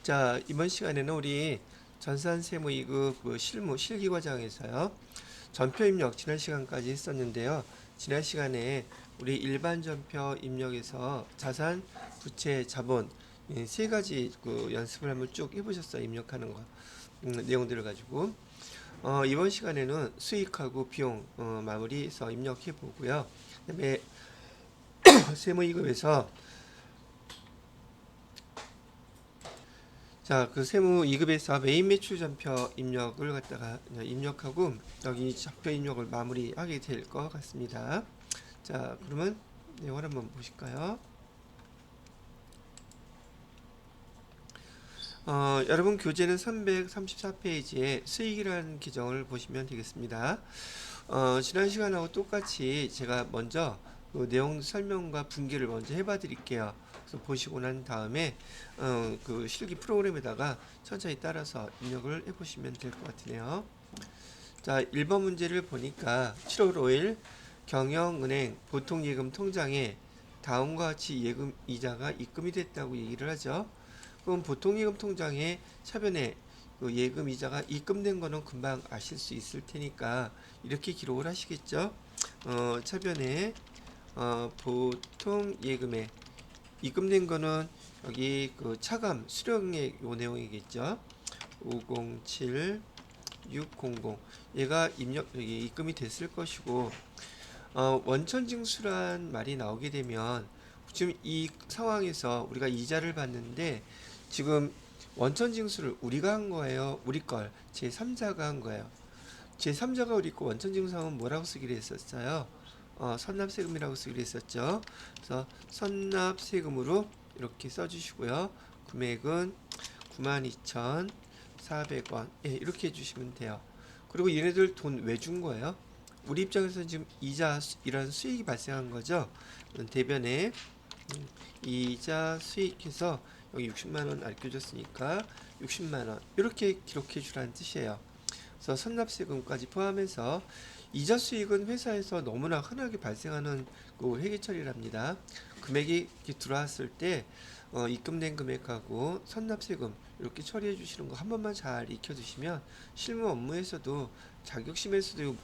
자, 이번 시간에는 우리 전산세무 2급 실무 실기과정에서요. 전표 입력 지난 시간까지 했었는데요. 지난 시간에 우리 일반 전표 입력에서 자산, 부채, 자본 세 가지 연습을 한번 쭉 해보셨어요. 입력하는 거 내용들을 가지고 이번 시간에는 수익하고 비용 마무리해서 입력해 보고요. 그다음에 세무 2급에서 자, 그 세무 2급에서 메인 매출 전표 입력을 갖다가 입력하고 여기 전표 입력을 마무리하게 될 것 같습니다. 자, 그러면 내용을 한번 보실까요? 여러분 교재는 334페이지에 수익이라는 규정을 보시면 되겠습니다. 지난 시간하고 똑같이 제가 먼저 그 내용 설명과 분기를 먼저 해봐 드릴게요. 그래서 보시고 난 다음에 그 실기 프로그램에다가 천천히 따라서 입력을 해보시면 될 것 같으네요. 자, 1번 문제를 보니까 7월 5일 경영은행 보통예금 통장에 다음과 같이 예금 이자가 입금이 됐다고 얘기를 하죠. 그럼 보통예금 통장에 차변에 그 예금 이자가 입금된 거는 금방 아실 수 있을 테니까 이렇게 기록을 하시겠죠. 차변에 보통 예금에 입금된 거는 여기 그 차감 수령액 요 내용이겠죠. 507 600 얘가 여기 입금이 됐을 것이고 원천징수란 말이 나오게 되면 지금 이 상황에서 우리가 이자를 받는데 지금 원천징수를 우리가 한 거예요? 우리 걸 제3자가 한 거예요. 제3자가 우리 거 원천징수하면 뭐라고 쓰기로 했었어요? 선납세금이라고 쓰기로 했었죠. 그래서 선납세금으로 이렇게 써주시고요. 금액은 92,400원 이렇게 해주시면 돼요. 그리고 얘네들 돈 왜 준 거예요? 우리 입장에서는 지금 이자 이런 수익이 발생한 거죠. 대변에 이자 수익해서 여기 60만원 아껴줬으니까 60만원 이렇게 기록해 주라는 뜻이에요. 그래서 선납세금까지 포함해서 이자 수익은 회사에서 너무나 흔하게 발생하는 그 회계처리랍니다. 금액이 들어왔을 때 입금된 금액하고 선납세금 이렇게 처리해 주시는 거 한 번만 잘 익혀 두시면 실무 업무에서도 자격심에서도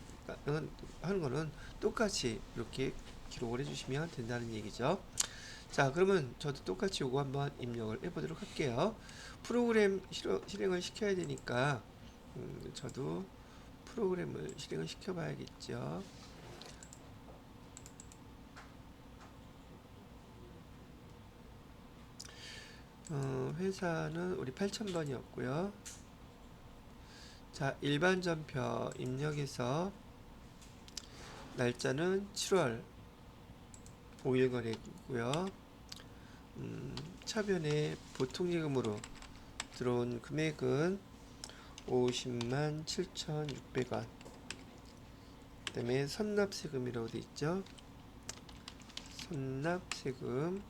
하는 거는 똑같이 이렇게 기록을 해주시면 된다는 얘기죠. 자, 그러면 저도 똑같이 요거 한번 입력을 해보도록 할게요. 프로그램 실행을 시켜야 되니까 저도 프로그램을 실행을 시켜봐야겠죠. 회사는 우리 8000번이었고요. 자, 일반 전표 입력해서 날짜는 7월 5일 거래고요. 차변에 보통예금으로 들어온 금액은 50만 7,600원. 그 다음에 선납세금이라고 되어 있죠. 선납세금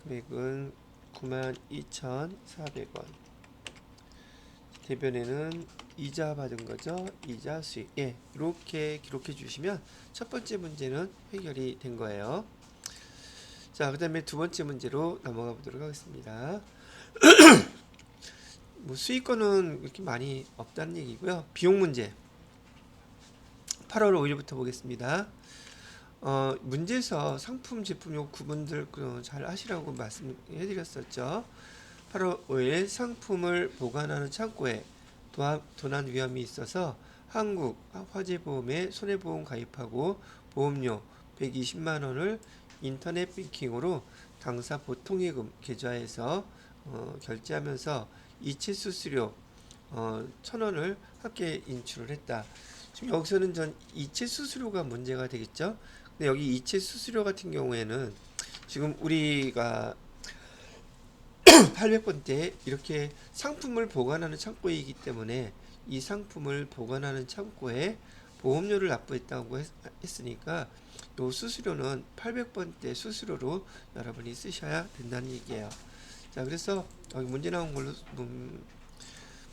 금액은 92,400원. 대변에는 이자 받은 거죠. 이자 수익. 이렇게 기록해 주시면 첫 번째 문제는 해결이 된 거예요. 자, 그 다음에 두 번째 문제로 넘어가 보도록 하겠습니다. 수익권은 이렇게 많이 없다는 얘기고요. 비용 문제 8월 5일부터 보겠습니다. 문제에서 상품, 제품 요 구분들 잘 하시라고 말씀해 드렸었죠. 8월 5일 상품을 보관하는 창고에 도난 위험이 있어서 한국 화재보험에 손해보험 가입하고 보험료 120만원을 인터넷 뱅킹으로 당사 보통예금 계좌에서 결제하면서 이체 수수료 1,000원을 함께 인출을 했다. 지금 여기서는 전 이체 수수료가 문제가 되겠죠. 근데 여기 이체 수수료 같은 경우에는 지금 우리가 800번대 이렇게 상품을 보관하는 창고이기 때문에 이 상품을 보관하는 창고에 보험료를 납부했다고 했으니까 이 수수료는 800번대 수수료로 여러분이 쓰셔야 된다는 얘기예요. 자, 그래서 여기 문제 나온 걸로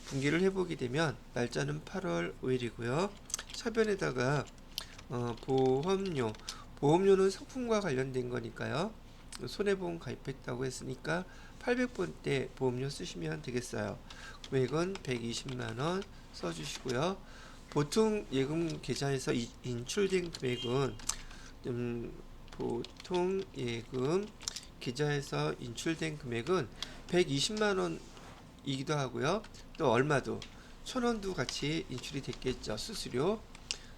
분기를 해보게 되면 날짜는 8월 5일이고요. 차변에다가 보험료는 상품과 관련된 거니까요. 손해보험 가입했다고 했으니까 800번대 보험료 쓰시면 되겠어요. 금액은 120만원 써주시고요. 보통 예금 계좌에서 인출된 금액은 보통 예금 계좌에서 인출된 금액은 120만원이기도 하고요. 또 얼마도 1000원도 같이 인출이 됐겠죠. 수수료.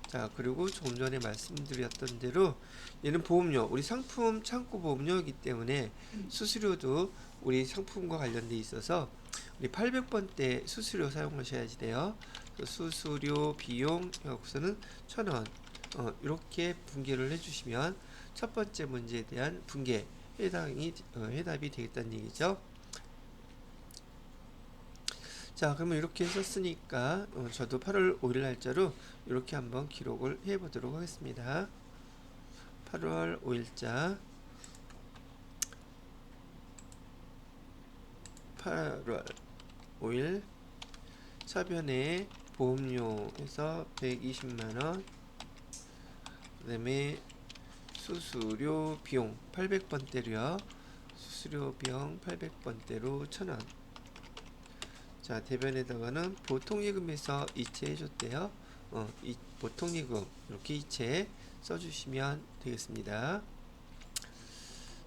자, 그리고 조금 전에 말씀드렸던 대로 얘는 보험료, 우리 상품 창고 보험료이기 때문에 수수료도 우리 상품과 관련돼 있어서 우리 800번대 수수료 사용하셔야지 돼요. 수수료 비용 여기서는 1000원 이렇게 분계를 해주시면 첫 번째 문제에 대한 분계 해답이 되겠다는 얘기죠. 자, 그러면 이렇게 썼으니까 저도 8월 5일 날짜로 이렇게 한번 기록을 해 보도록 하겠습니다. 8월 5일자 8월 5일 차변에 보험료에서 120만원, 그 다음에 수수료 비용 800번대로요. 수수료 비용 800번대로 1000원. 자, 대변에다가는 보통예금에서 이체 해줬대요. 보통예금 이렇게 이체 써주시면 되겠습니다.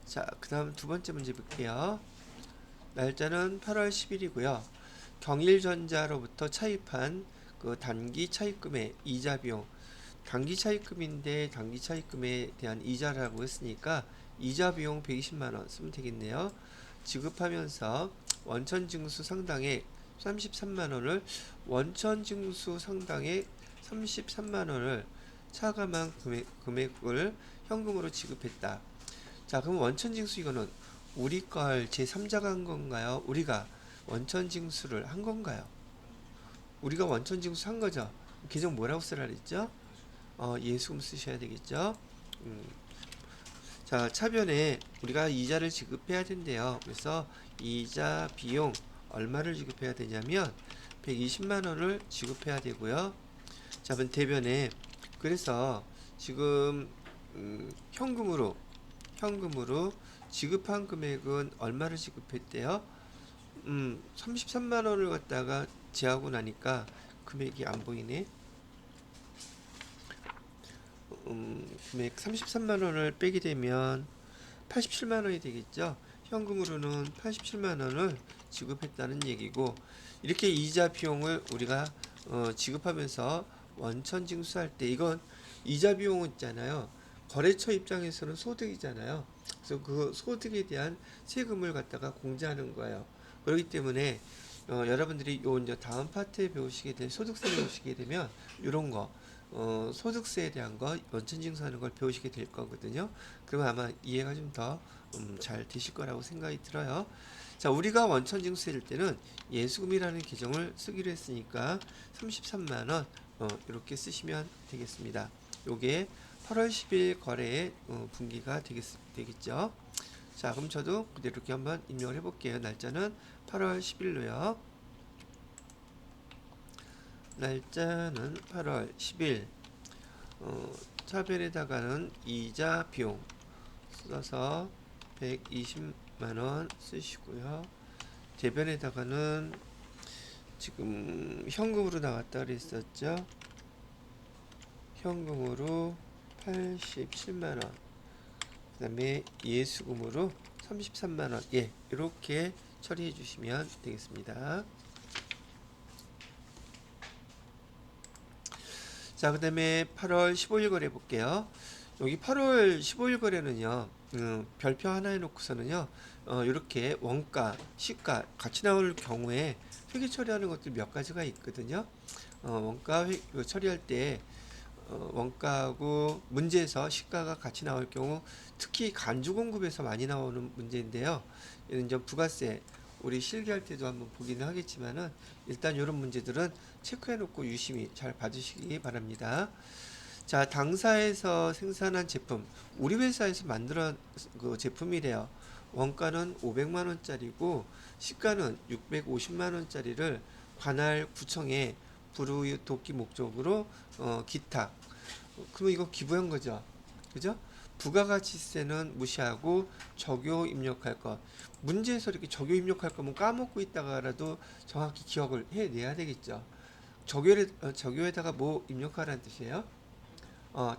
자, 그 다음 두 번째 문제 볼게요. 날짜는 8월 10일이고요. 경일전자로부터 차입한 그 단기 차입금의 이자 비용, 단기 차입금인데 단기 차입금에 대한 이자라고 했으니까 이자 비용 120만원 쓰면 되겠네요. 지급하면서 원천징수 상당액 33만원을 원천징수 상당액 33만원을 차감한 금액을 현금으로 지급했다. 자, 그럼 원천징수 이거는 우리 걸 제3자가 한 건가요? 우리가 원천징수를 한 건가요? 우리가 원천징수 한 거죠. 계정 뭐라고 쓰라 그랬죠? 예수금 쓰셔야 되겠죠. 자, 차변에 우리가 이자를 지급해야 된대요. 그래서 이자 비용 얼마를 지급해야 되냐면 120만원을 지급해야 되고요. 자, 그럼 대변에 그래서 지금 현금으로 지급한 금액은 얼마를 지급했대요? 33만원을 갖다가 제하고 나니까 금액이 안 보이네. 금액 33만원을 빼게 되면 87만원이 되겠죠. 현금으로는 87만원을 지급했다는 얘기고, 이렇게 이자 비용을 우리가 지급하면서 원천징수할 때 이건 이자 비용은 있잖아요. 거래처 입장에서는 소득이잖아요. 그래서 그 소득에 대한 세금을 갖다가 공제하는 거예요. 그렇기 때문에 여러분들이 요 이제 다음 파트에 배우시게 될 소득세를 배우시게 되면 이런 거 소득세에 대한 거 원천징수하는 걸 배우시게 될 거거든요. 그러면 아마 이해가 좀 더 잘 되실 거라고 생각이 들어요. 자, 우리가 원천징수할 때는 예수금이라는 계정을 쓰기로 했으니까 33만원 이렇게 쓰시면 되겠습니다. 요게 8월 10일 거래의 분기가 되겠죠. 자, 그럼 저도 그대로 이렇게 한번 입력을 해볼게요. 날짜는 8월 10일로요. 날짜는 8월 10일. 차변에다가는 이자 비용 써서 120만원 쓰시고요. 대변에다가는 지금 현금으로 나왔다 그랬었죠. 현금으로 87만원, 그 다음에 예수금으로 33만원, 예, 이렇게 처리해 주시면 되겠습니다. 자, 그 다음에 8월 15일 거래 볼게요. 여기 8월 15일 거래는요, 별표 하나 해놓고서는요, 이렇게 원가, 시가 같이 나올 경우에 회계 처리하는 것들 몇 가지가 있거든요. 원가 처리할 때 원가하고 문제에서 시가가 같이 나올 경우, 특히 간주 공급에서 많이 나오는 문제인데요. 이는 이제 부가세 우리 실기할 때도 한번 보기는 하겠지만은 일단 이런 문제들은 체크해 놓고 유심히 잘 봐주시기 바랍니다. 자, 당사에서 생산한 제품, 우리 회사에서 만들어 그 제품이래요. 원가는 500만원짜리고 시가는 650만원짜리를 관할 구청에 불우돕기 목적으로 기타, 그러면 이거 기부한 거죠. 그죠? 부가가치세는 무시하고 적요 입력할 것. 문제에서 이렇게 적요 입력할 거면 까먹고 있다가라도 정확히 기억을 해내야 되겠죠. 적요에다가 뭐 입력하라는 뜻이에요?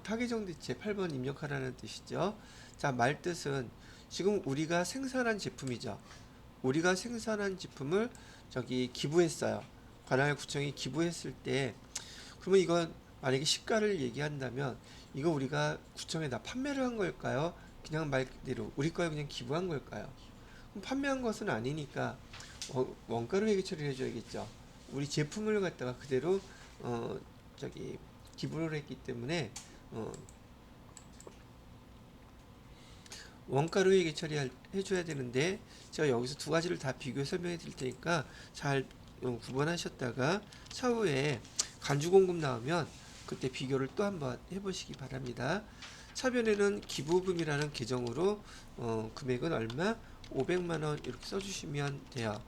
타겟정대체 8번 입력하라는 뜻이죠. 자, 말뜻은 지금 우리가 생산한 제품이죠. 우리가 생산한 제품을 저기 기부했어요. 관할구청이 기부했을 때, 그러면 이건 만약에 시가를 얘기한다면 이거 우리가 구청에다 판매를 한 걸까요? 그냥 말 그대로 우리 거에 그냥 기부한 걸까요? 그럼 판매한 것은 아니니까 원가로 회계 처리를 해줘야겠죠. 우리 제품을 갖다가 그대로 저기 기부를 했기 때문에 원가로 회계 처리해줘야 되는데, 제가 여기서 두 가지를 다 비교해 설명해 드릴 테니까 잘 구분하셨다가 차후에 간주공급 나오면 그때 비교를 또 한번 해보시기 바랍니다. 차변에는 기부금이라는 계정으로 금액은 얼마? 500만원 이렇게 써주시면 돼요.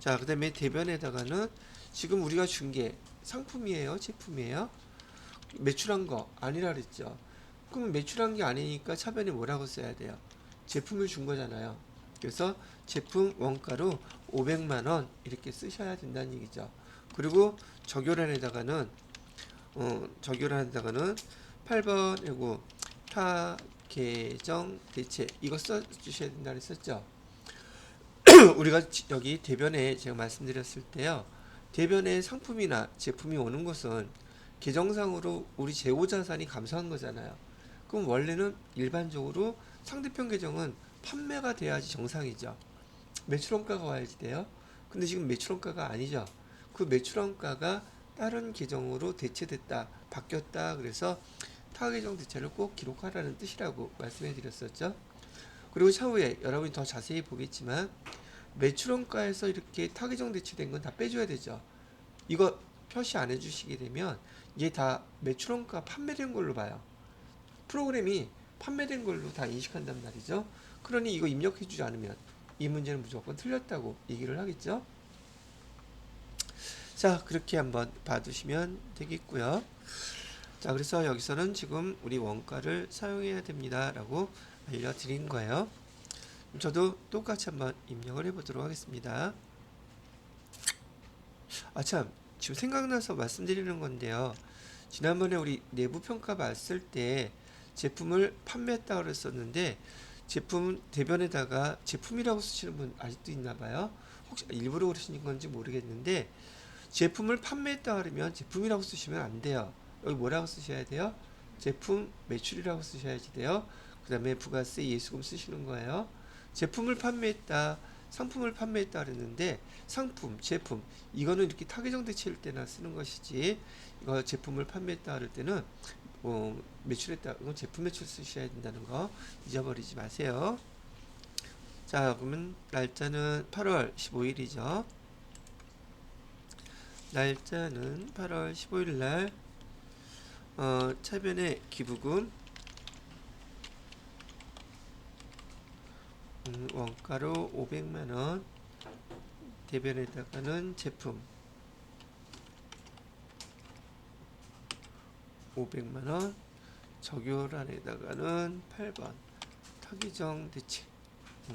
자, 그 다음에 대변에다가는 지금 우리가 준 게 상품이에요? 제품이에요? 매출한 거 아니라 그랬죠. 그러면 매출한 게 아니니까 차변에 뭐라고 써야 돼요? 제품을 준 거잖아요. 그래서 제품 원가로 500만원 이렇게 쓰셔야 된다는 얘기죠. 그리고 적요란에다가는 8번이고 타 계정 대체 이거 써주셔야 된다 그랬었죠. 우리가 여기 대변에 제가 말씀드렸을 때요, 대변에 상품이나 제품이 오는 것은 계정상으로 우리 재고자산이 감소한 거잖아요. 그럼 원래는 일반적으로 상대편 계정은 판매가 돼야지 정상이죠. 매출원가가 와야지 돼요. 근데 지금 매출원가가 아니죠. 그 매출원가가 다른 계정으로 대체됐다, 바뀌었다. 그래서 타 계정 대체를 꼭 기록하라는 뜻이라고 말씀해 드렸었죠. 그리고 차후에 여러분이 더 자세히 보겠지만 매출원가에서 이렇게 타 계정 대체된 건 다 빼줘야 되죠. 이거 표시 안 해주시게 되면 이게 다 매출원가 판매된 걸로 봐요. 프로그램이 판매된 걸로 다 인식한단 말이죠. 그러니 이거 입력해주지 않으면 이 문제는 무조건 틀렸다고 얘기를 하겠죠. 자, 그렇게 한번 봐두시면 되겠고요. 자, 그래서 여기서는 지금 우리 원가를 사용해야 됩니다 라고 알려드린 거예요. 저도 똑같이 한번 입력을 해보도록 하겠습니다. 참, 지금 생각나서 말씀드리는 건데요, 지난번에 우리 내부평가 봤을 때 제품을 판매했다 그랬었는데 제품 대변에다가 제품이라고 쓰시는 분 아직도 있나봐요. 혹시 일부러 그러시는 건지 모르겠는데 제품을 판매했다 그러면 제품이라고 쓰시면 안 돼요. 여기 뭐라고 쓰셔야 돼요? 제품 매출이라고 쓰셔야지 돼요. 그 다음에 부가세 예수금 쓰시는 거예요. 제품을 판매했다, 상품을 판매했다 그랬는데 상품, 제품 이거는 이렇게 타겟정 대체일 때나 쓰는 것이지, 이거 제품을 판매했다 그럴 때는 매출했다, 이건 제품 매출 쓰셔야 된다는 거 잊어버리지 마세요. 자, 그러면 날짜는 8월 15일이죠. 날짜는 8월 15일 날 차변에 기부금 원가로 500만원, 대변에다가는 제품 500만원, 적요란에다가는 8번 타기정 대체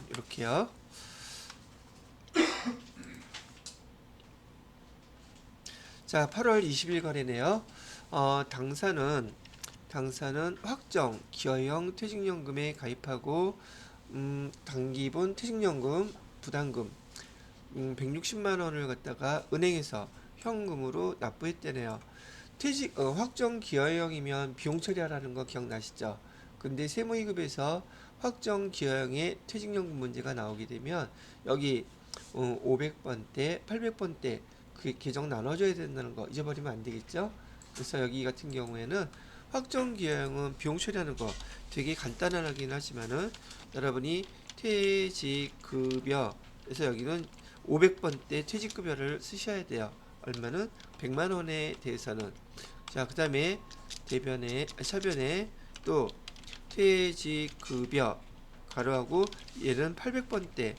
이렇게요. 자, 8월 20일 거래네요. 당사는 확정 기여형 퇴직연금에 가입하고 단기본 퇴직연금 부담금 160만원을 갖다가 은행에서 현금으로 납부했대네요. 확정 기여형이면 비용 처리하라는 거 기억나시죠? 근데 세무이급에서 확정 기여형의 퇴직연금 문제가 나오게 되면 여기 500번대, 800번대 그 계정 나눠줘야 된다는 거 잊어버리면 안 되겠죠? 그래서 여기 같은 경우에는 확정 기여형은 비용 처리하는 거 되게 간단하긴 하지만은 여러분이 퇴직급여, 그래서 여기는 500번대 퇴직급여를 쓰셔야 돼요. 얼마는? 100만원에 대해서는. 자, 그 다음에 차변에 또 퇴직급여 가로하고 얘는 800번대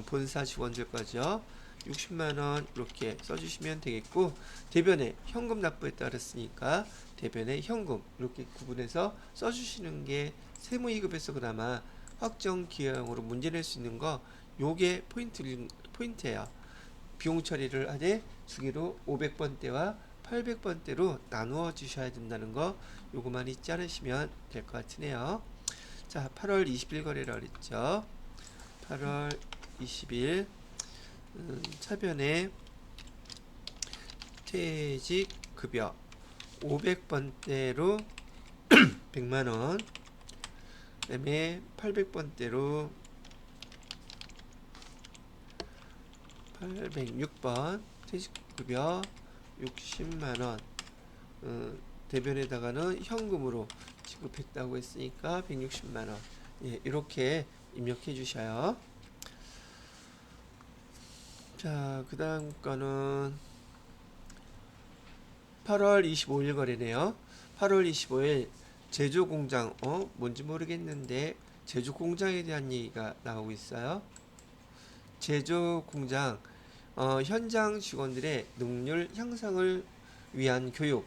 본사 직원들 거죠. 60만원 이렇게 써주시면 되겠고, 대변에 현금 납부에 따랐으니까 대변에 현금 이렇게 구분해서 써주시는 게 세무이급에서 그나마 확정 기여형으로 문제 낼 수 있는 거 요게 포인트예요. 비용 처리를 하되 주기로 500번대와 800번대로 나누어 주셔야 된다는 거 요거만 잊지 않으시면 될 것 같으네요. 자, 8월 20일 거래를 했죠. 8월 20일 차변에 퇴직급여 500번대로 100만원, 그 다음에 800번대로 806번 퇴직급여 60만원, 대변에다가는 현금으로 지급했다고 했으니까 160만원. 예, 이렇게 입력해 주셔요. 자, 그 다음 거는 8월 25일 거래네요. 8월 25일 제조공장, 뭔지 모르겠는데 제조공장에 대한 얘기가 나오고 있어요. 제조공장 현장 직원들의 능률 향상을 위한 교육.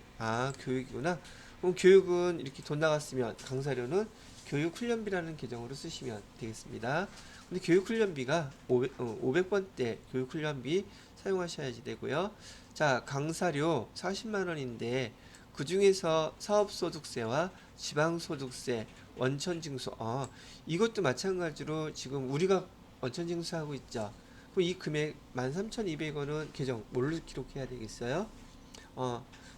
교육이구나. 그럼 교육은 이렇게 돈 나갔으면 강사료는 교육훈련비라는 계정으로 쓰시면 되겠습니다. 근데 교육훈련비가 500번대 교육훈련비 사용하셔야지 되고요. 자, 강사료 40만원인데 그 중에서 사업소득세와 지방소득세, 원천징수, 이것도 마찬가지로 지금 우리가 원천징수하고 있죠. 그럼 이 금액 13,200원은 계정 뭘로 기록해야 되겠어요?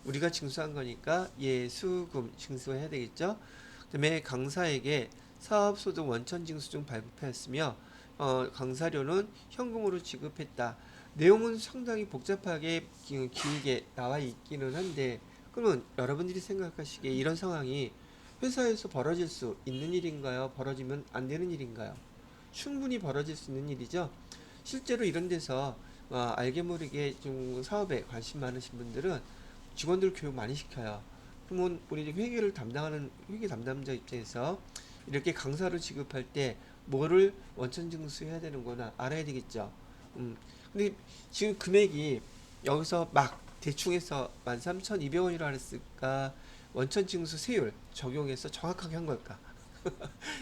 우리가 징수한 거니까 예수금 징수해야 되겠죠. 그 다음에 강사에게 사업소득 원천징수 중 발급하였으며 강사료는 현금으로 지급했다. 내용은 상당히 복잡하게 길게 나와 있기는 한데, 그러면 여러분들이 생각하시기에 이런 상황이 회사에서 벌어질 수 있는 일인가요? 벌어지면 안 되는 일인가요? 충분히 벌어질 수 있는 일이죠. 실제로 이런 데서 알게 모르게 좀 사업에 관심 많으신 분들은 직원들 교육 많이 시켜요. 그러면 우리 회계 담당자 입장에서 이렇게 강사로 지급할 때 뭐를 원천 징수해야 되는구나 알아야 되겠죠. 근데 지금 금액이 여기서 막 대충 해서 13,200원이라 했을까? 원천 징수 세율 적용해서 정확하게 한 걸까?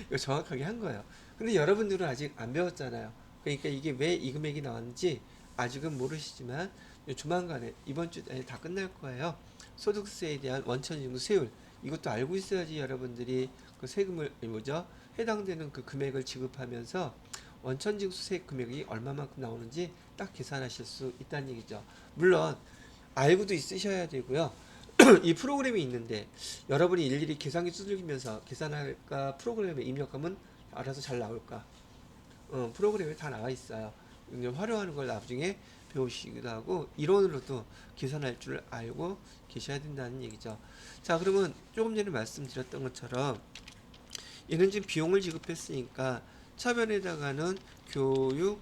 이거 정확하게 한 거예요. 근데 여러분들은 아직 안 배웠잖아요. 그러니까 이게 왜 이 금액이 나왔는지 아직은 모르시지만 조만간에 이번 주 안에 다 끝날 거예요. 소득세에 대한 원천징수 세율 이것도 알고 있어야지 여러분들이 그 세금을 해당되는 그 금액을 지급하면서 원천징수세 금액이 얼마만큼 나오는지 딱 계산하실 수 있다는 얘기죠. 물론 알고도 있으셔야 되고요. 이 프로그램이 있는데 여러분이 일일이 계산기 두들기면서 계산할까 프로그램에 입력하면 알아서 잘 나올까? 프로그램에 다 나와 있어요. 활용하는 걸 나중에 배우시기도 하고 이론으로도 계산할 줄 알고 계셔야 된다는 얘기죠. 자, 그러면 조금 전에 말씀드렸던 것처럼 얘는 지금 비용을 지급했으니까 차변에다가는 교육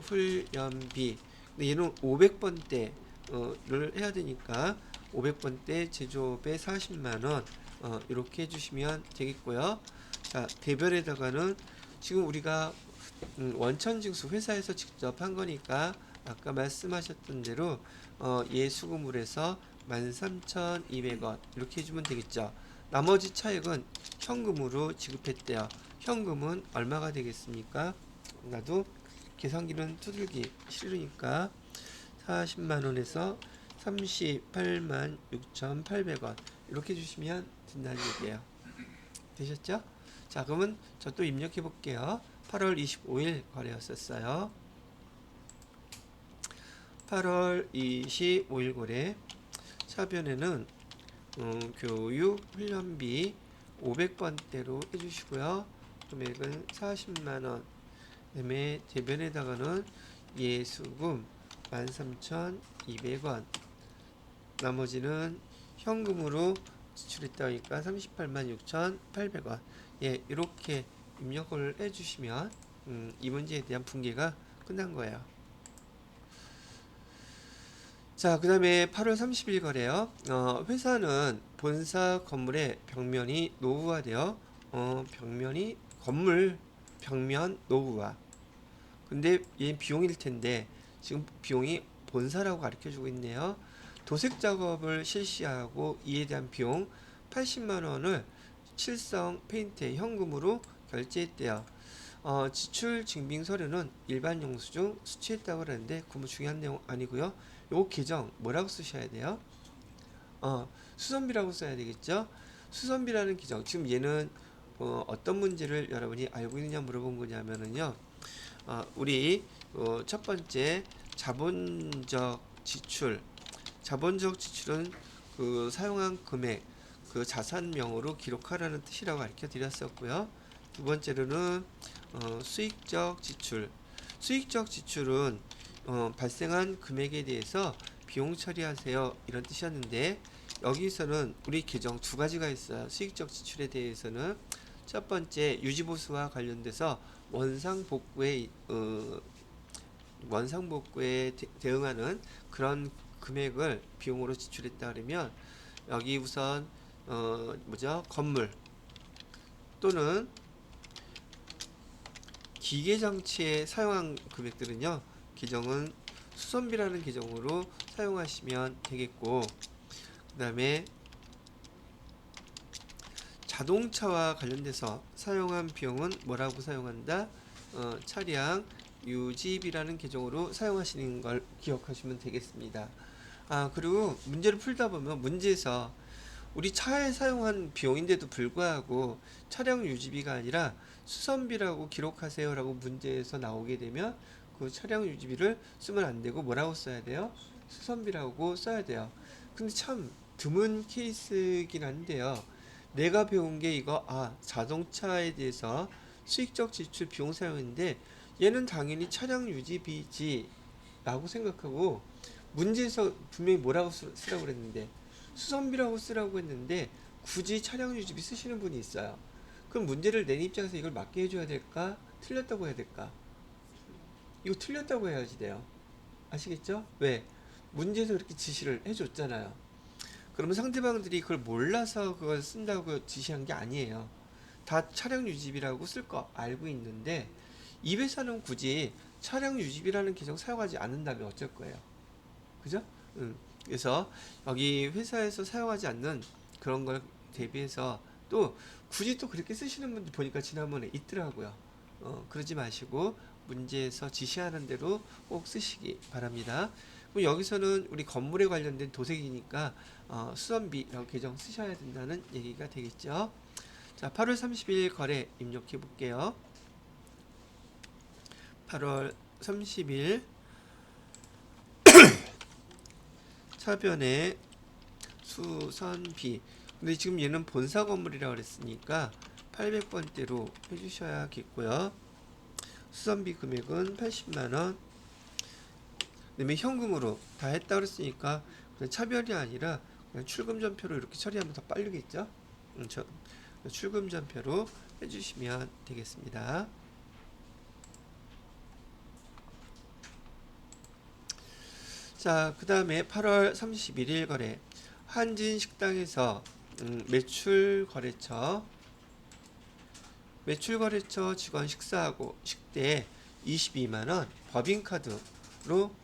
훈련비, 근데 얘는 500번대를 해야 되니까 500번대 제조업에 40만원 이렇게 해주시면 되겠고요. 자, 대별에다가는 지금 우리가 원천징수 회사에서 직접 한 거니까 아까 말씀하셨던 대로 예수금을 해서 13,200원 이렇게 해주면 되겠죠. 나머지 차액은 현금으로 지급했대요. 현금은 얼마가 되겠습니까? 나도 계산기는 두들기 싫으니까 40만원에서 38만 6,800원 이렇게 주시면 된다는 얘기예요. 되셨죠? 자, 그러면 저 또 입력해 볼게요. 8월 25일 거래였었어요. 8월 25일 거래 차변에는 교육 훈련비 500번대로 해주시고요. 금액은 40만원. 그 다음에 대변에다가는 예수금 13,200원. 나머지는 현금으로 지출했다 하니까 38만 6,800원. 예, 이렇게 입력을 해주시면 이 문제에 대한 분계가 끝난 거예요. 자, 그 다음에 8월 30일 거래요. 회사는 본사 건물의 벽면이 노후화되어 건물 벽면 노후화. 근데 얘 비용일 텐데 지금 비용이 본사라고 가르쳐주고 있네요. 도색 작업을 실시하고 이에 대한 비용 80만 원을 칠성 페인트에 현금으로 결제했대요. 지출 증빙 서류는 일반 영수증 수취했다고 그러는데 그거 중요한 내용 아니고요. 요 계정 뭐라고 쓰셔야 돼요? 수선비라고 써야 되겠죠? 수선비라는 계정. 지금 얘는 어떤 문제를 여러분이 알고 있느냐 물어본 거냐면은요. 우리 첫 번째 자본적 지출. 자본적 지출은 그 사용한 금액, 그 자산명으로 기록하라는 뜻이라고 가르쳐 드렸었고요. 두 번째로는 수익적 지출. 수익적 지출은 발생한 금액에 대해서 비용 처리하세요 이런 뜻이었는데 여기서는 우리 계정 두 가지가 있어요. 수익적 지출에 대해서는 첫 번째 유지보수와 관련돼서 원상복구에 대응하는 그런 금액을 비용으로 지출했다 그러면 여기 우선 건물 또는 기계장치에 사용한 금액들은요 계정은 수선비라는 계정으로 사용하시면 되겠고, 그 다음에 자동차와 관련돼서 사용한 비용은 뭐라고 사용한다? 차량 유지비라는 계정으로 사용하시는 걸 기억하시면 되겠습니다. 그리고 문제를 풀다 보면 문제에서 우리 차에 사용한 비용인데도 불구하고 차량 유지비가 아니라 수선비라고 기록하세요라고 문제에서 나오게 되면 그 차량 유지비를 쓰면 안 되고 뭐라고 써야 돼요? 수선비라고 써야 돼요. 근데 참 드문 케이스긴 한데요. 내가 배운 게 이거 자동차에 대해서 수익적 지출 비용 사용인데 얘는 당연히 차량 유지비지 라고 생각하고 문제에서 분명히 뭐라고 쓰라고 그랬는데 수선비라고 쓰라고 했는데 굳이 차량 유지비 쓰시는 분이 있어요. 그럼 문제를 낸 입장에서 이걸 맞게 해줘야 될까? 틀렸다고 해야 될까? 이거 틀렸다고 해야지 돼요. 아시겠죠? 왜? 문제에서 그렇게 지시를 해줬잖아요. 그러면 상대방들이 그걸 몰라서 그걸 쓴다고 지시한 게 아니에요. 다 차량 유지비라고 쓸 거 알고 있는데 이 회사는 굳이 차량 유지비라는 계정 사용하지 않는다면 어쩔 거예요. 그죠? 그래서 여기 회사에서 사용하지 않는 그런 걸 대비해서 또 굳이 또 그렇게 쓰시는 분들 보니까 지난번에 있더라고요. 그러지 마시고 문제에서 지시하는 대로 꼭 쓰시기 바랍니다. 여기서는 우리 건물에 관련된 도색이니까 수선비라고 계정 쓰셔야 된다는 얘기가 되겠죠. 자, 8월 30일 거래 입력해 볼게요. 8월 30일 차변에 수선비. 근데 지금 얘는 본사 건물이라고 그랬으니까 800번대로 해주셔야겠고요. 수선비 금액은 80만원. 그다음에 현금으로 다 했다 그랬으니까 그냥 차별이 아니라 그냥 출금전표로 이렇게 처리하면 더 빠르겠죠. 출금전표로 해주시면 되겠습니다. 자, 그 다음에 8월 31일 거래 한진식당에서 매출거래처 직원 식사하고 식대에 22만원 법인카드로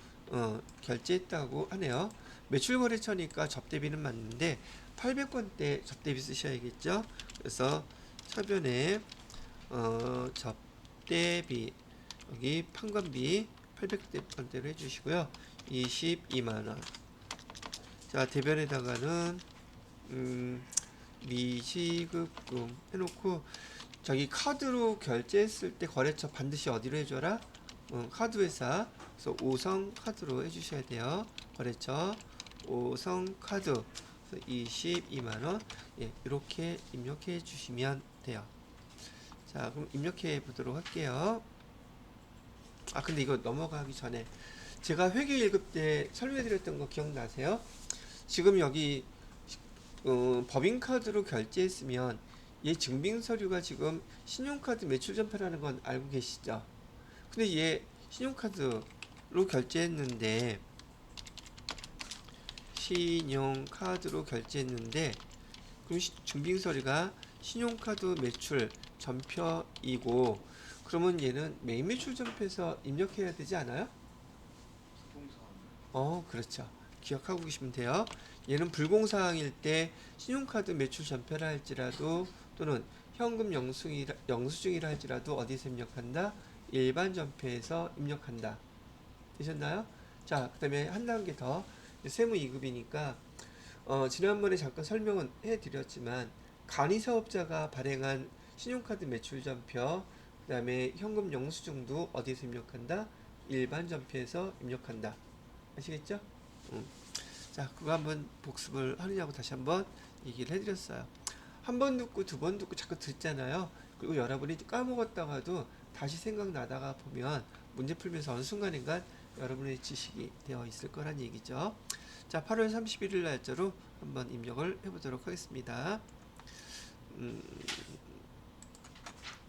결제했다고 하네요. 매출거래처니까 접대비는 맞는데 800번대 접대비 쓰셔야겠죠. 그래서 차변에 접대비 여기 판관비 800번대로 해주시고요. 22만원. 자, 대변에다가는 미지급금 해놓고 자기 카드로 결제했을 때 거래처 반드시 어디로 해줘라? 카드회사. 그래서 오성카드로 해주셔야 돼요. 거래처 오성카드 22만원. 예, 이렇게 입력해 주시면 돼요. 자, 그럼 입력해 보도록 할게요. 근데 이거 넘어가기 전에 제가 회계 1급 때 설명해 드렸던 거 기억나세요? 지금 여기 법인카드로 결제했으면 얘 증빙서류가 지금 신용카드 매출전표라는 건 알고 계시죠? 근데 얘 신용카드로 결제했는데 그럼 증빙서류가 신용카드 매출 전표이고 그러면 얘는 메인 매출 전표에서 입력해야 되지 않아요? 그렇죠. 기억하고 계시면 돼요. 얘는 불공사항일 때 신용카드 매출 전표라 할지라도 또는 현금 영수증이라 할지라도 어디서 입력한다? 일반 전표에서 입력한다. 되셨나요? 자, 그 다음에 한 단계 더 세무 2급이니까 지난번에 잠깐 설명은 해드렸지만 간이사업자가 발행한 신용카드 매출 전표, 그 다음에 현금 영수증도 어디서 입력한다? 일반 전표에서 입력한다. 아시겠죠? 자, 그거 한번 복습을 하느냐고 다시 한번 얘기를 해드렸어요. 한 번 듣고 두 번 듣고 자꾸 듣잖아요. 그리고 여러분이 까먹었다가도 다시 생각나다가 보면 문제 풀면서 어느 순간인가 여러분의 지식이 되어 있을 거란 얘기죠. 자, 8월 31일 날짜로 한번 입력을 해보도록 하겠습니다.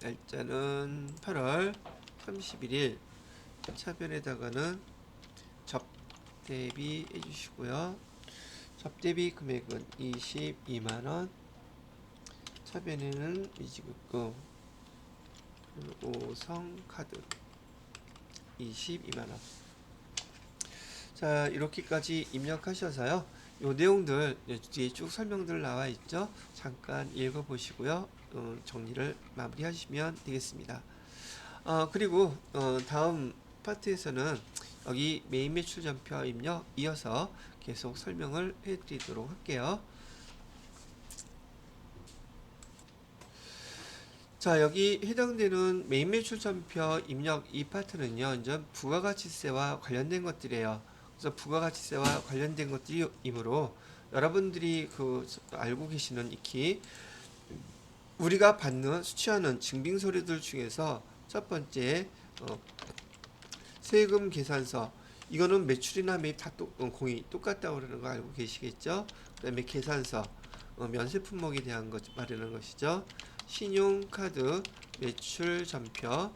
날짜는 8월 31일. 차변에다가는 접대비 해주시고요. 접대비 금액은 22만원. 차변에는 미지급금, 5성카드 22만원. 자, 이렇게까지 입력하셔서요. 요 내용들 뒤에 쭉 설명들 나와 있죠. 잠깐 읽어보시고요. 정리를 마무리하시면 되겠습니다. 그리고 다음 파트에서는 여기 메인 매출 전표 입력 이어서 계속 설명을 해드리도록 할게요. 자, 여기 해당되는 메인 매출 전표 입력 이 파트는요, 이제 부가가치세와 관련된 것들이에요. 그래서 부가가치세와 관련된 것들이므로 여러분들이 알고 계시는 익히 우리가 받는 수취하는 증빙서류들 중에서 첫 번째 세금 계산서, 이거는 매출이나 매입 다 공이 똑같다고 그러는 거 알고 계시겠죠? 그 다음에 계산서, 면세 품목에 대한 것 말하는 것이죠. 신용카드 매출 전표,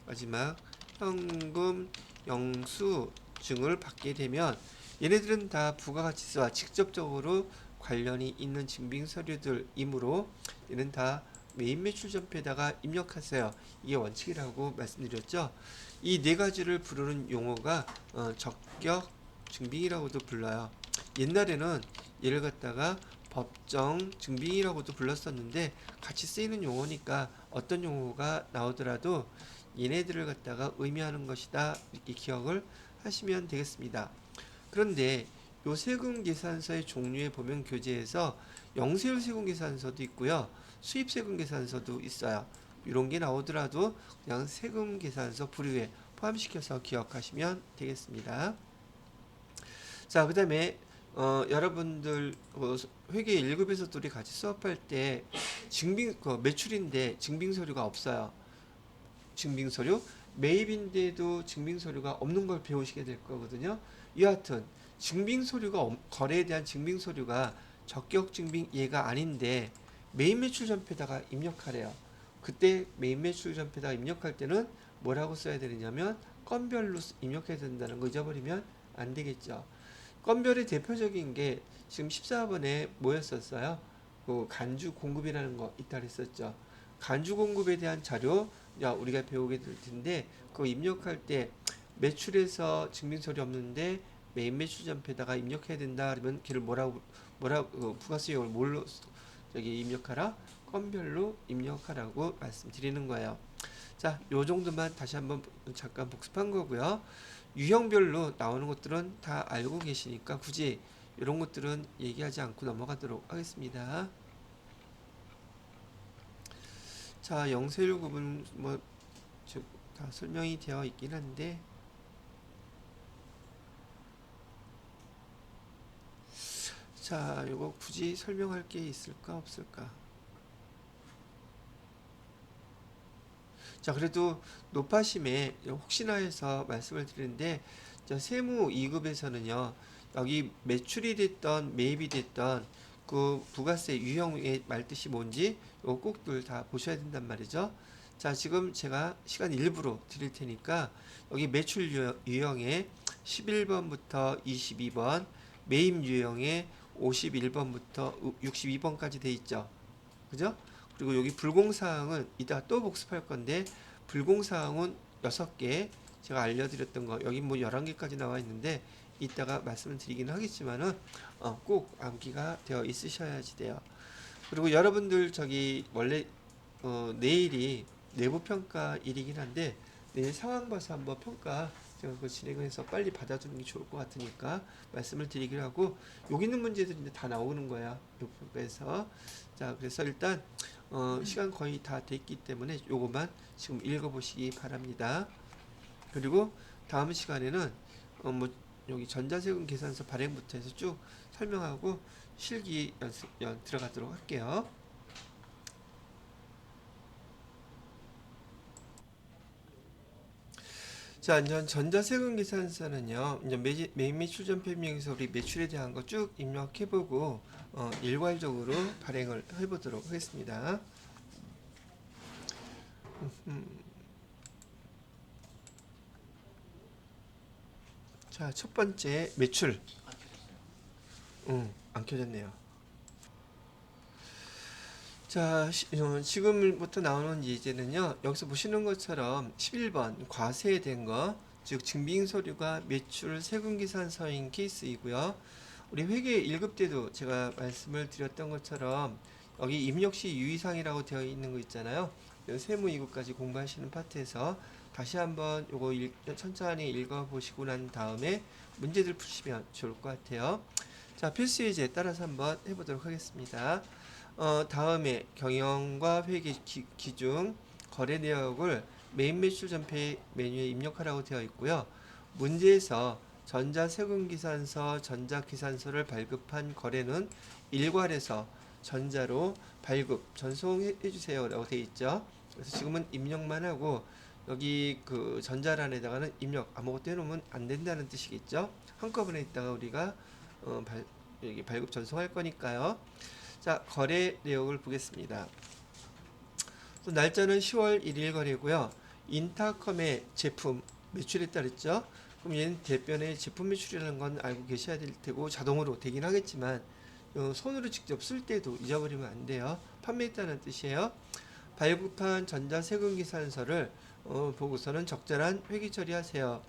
마지막 현금 영수증을 받게 되면 얘네들은 다 부가가치세와 직접적으로 관련이 있는 증빙서류들이므로 얘는 다 메인 매출 전표에다가 입력하세요. 이게 원칙이라고 말씀드렸죠. 이 네 가지를 부르는 용어가 적격 증빙이라고도 불러요. 옛날에는 얘를 갖다가 법정 증빙이라고도 불렀었는데 같이 쓰이는 용어니까 어떤 용어가 나오더라도 얘네들을 갖다가 의미하는 것이다, 이렇게 기억을 하시면 되겠습니다. 그런데 요 세금 계산서의 종류에 보면 교재에서 영세율 세금 계산서도 있고요, 수입 세금 계산서도 있어요. 이런 게 나오더라도 그냥 세금 계산서 부류에 포함시켜서 기억하시면 되겠습니다. 자, 그 다음에 여러분들 회계 1급에서 둘이 같이 수업할 때 매출인데 증빙서류가 없어요. 증빙서류, 매입인데도 증빙서류가 없는 걸 배우시게 될 거거든요. 여하튼 증빙서류가 거래에 대한 증빙서류가 적격증빙 얘가 아닌데 메인 매출 전표에다가 입력하래요. 그때 메인 매출 전표에다가 입력할 때는 뭐라고 써야 되느냐면 건별로 입력해야 된다는 거 잊어버리면 안 되겠죠. 건별의 대표적인 게 지금 14번에 뭐였었어요? 간주 공급이라는 거 있다 그랬었죠. 간주 공급에 대한 자료 우리가 배우게 될 텐데 그거 입력할 때 매출에서 증빙서류 없는데 메인 매출 전표에다가 입력해야 된다 그러면 걔를 뭐라고 부가수익을 뭘로 입력하라? 건별로 입력하라고 말씀드리는 거예요. 자, 요 정도만 다시 한번 잠깐 복습한 거고요. 유형별로 나오는 것들은 다 알고 계시니까 굳이 이런 것들은 얘기하지 않고 넘어가도록 하겠습니다. 자, 영세율 구분 다 설명이 되어 있긴 한데 자, 요거 굳이 설명할 게 있을까 없을까? 자, 그래도 높아심에 혹시나 해서 말씀을 드리는데 세무 2급에서는요 여기 매출이 됐던 매입이 됐던 그 부가세 유형의 말뜻이 뭔지 요거 꼭들 다 보셔야 된단 말이죠. 자, 지금 제가 시간 일부러 드릴 테니까 여기 매출 유형에 11번부터 22번, 매입 유형에 51번부터 62번까지 돼 있죠. 그죠? 그리고 여기 불공사항은 이따 또 복습할 건데 불공사항은 6개 제가 알려드렸던 거 여기 뭐 11개까지 나와 있는데 이따가 말씀을 드리기는 하겠지만은 꼭 암기가 되어 있으셔야지 돼요. 그리고 여러분들 저기 원래 내일이 내부 평가 일이긴 한데 내일 상황 봐서 한번 평가 제가 그 진행해서 빨리 받아주는 게 좋을 것 같으니까 말씀을 드리기로 하고 여기 있는 문제들이 이제 다 나오는 거야. 요 평가에서. 자, 그래서 일단 시간 거의 다 됐기 때문에 요것만 지금 읽어보시기 바랍니다. 그리고 다음 시간에는 뭐 여기 전자세금 계산서 발행부터 해서 쭉 설명하고 실기 연습 들어가도록 할게요. 자, 이제 전자세금 계산서는요. 이제 매입 매출 전폐명에서 우리 매출에 대한 거 쭉 입력해보고 일괄적으로 발행을 해보도록 하겠습니다. 자, 첫 번째 매출. 안 켜졌네요. 자, 지금부터 나오는 예제는요. 여기서 보시는 것처럼 11번 과세된 거, 즉 증빙 서류가 매출 세금 계산서인 케이스이고요. 우리 회계 1급 때도 제가 말씀을 드렸던 것처럼 여기 입력시 유의사항이라고 되어 있는 거 있잖아요. 세무 2급까지 공부하시는 파트에서 다시 한번 요거 천천히 읽어보시고 난 다음에 문제들 푸시면 좋을 것 같아요. 자, 필수 예제 따라서 한번 해보도록 하겠습니다. 다음에 경영과 회계 기준 거래 내역을 메인 매출 전폐 메뉴에 입력하라고 되어 있고요. 문제에서 전자세금기산서, 전자기산서를 발급한 거래는 일괄해서 전자로 발급, 전송해 주세요 라고 되어 있죠. 그래서 지금은 입력만 하고 여기 그 전자란에다가는 입력 아무것도 해놓으면 안 된다는 뜻이겠죠. 한꺼번에 있다가 우리가 여기 발급 전송할 거니까요. 자, 거래 내역을 보겠습니다. 또 날짜는 10월 1일 거래고요. 인타컴의 제품 매출에 따랐죠. 그럼 얘는 대변의 제품 매출이라는 건 알고 계셔야 될 테고 자동으로 되긴 하겠지만 손으로 직접 쓸 때도 잊어버리면 안 돼요. 판매했다는 뜻이에요. 발급한 전자세금계산서를 보고서는 적절한 회계 처리하세요.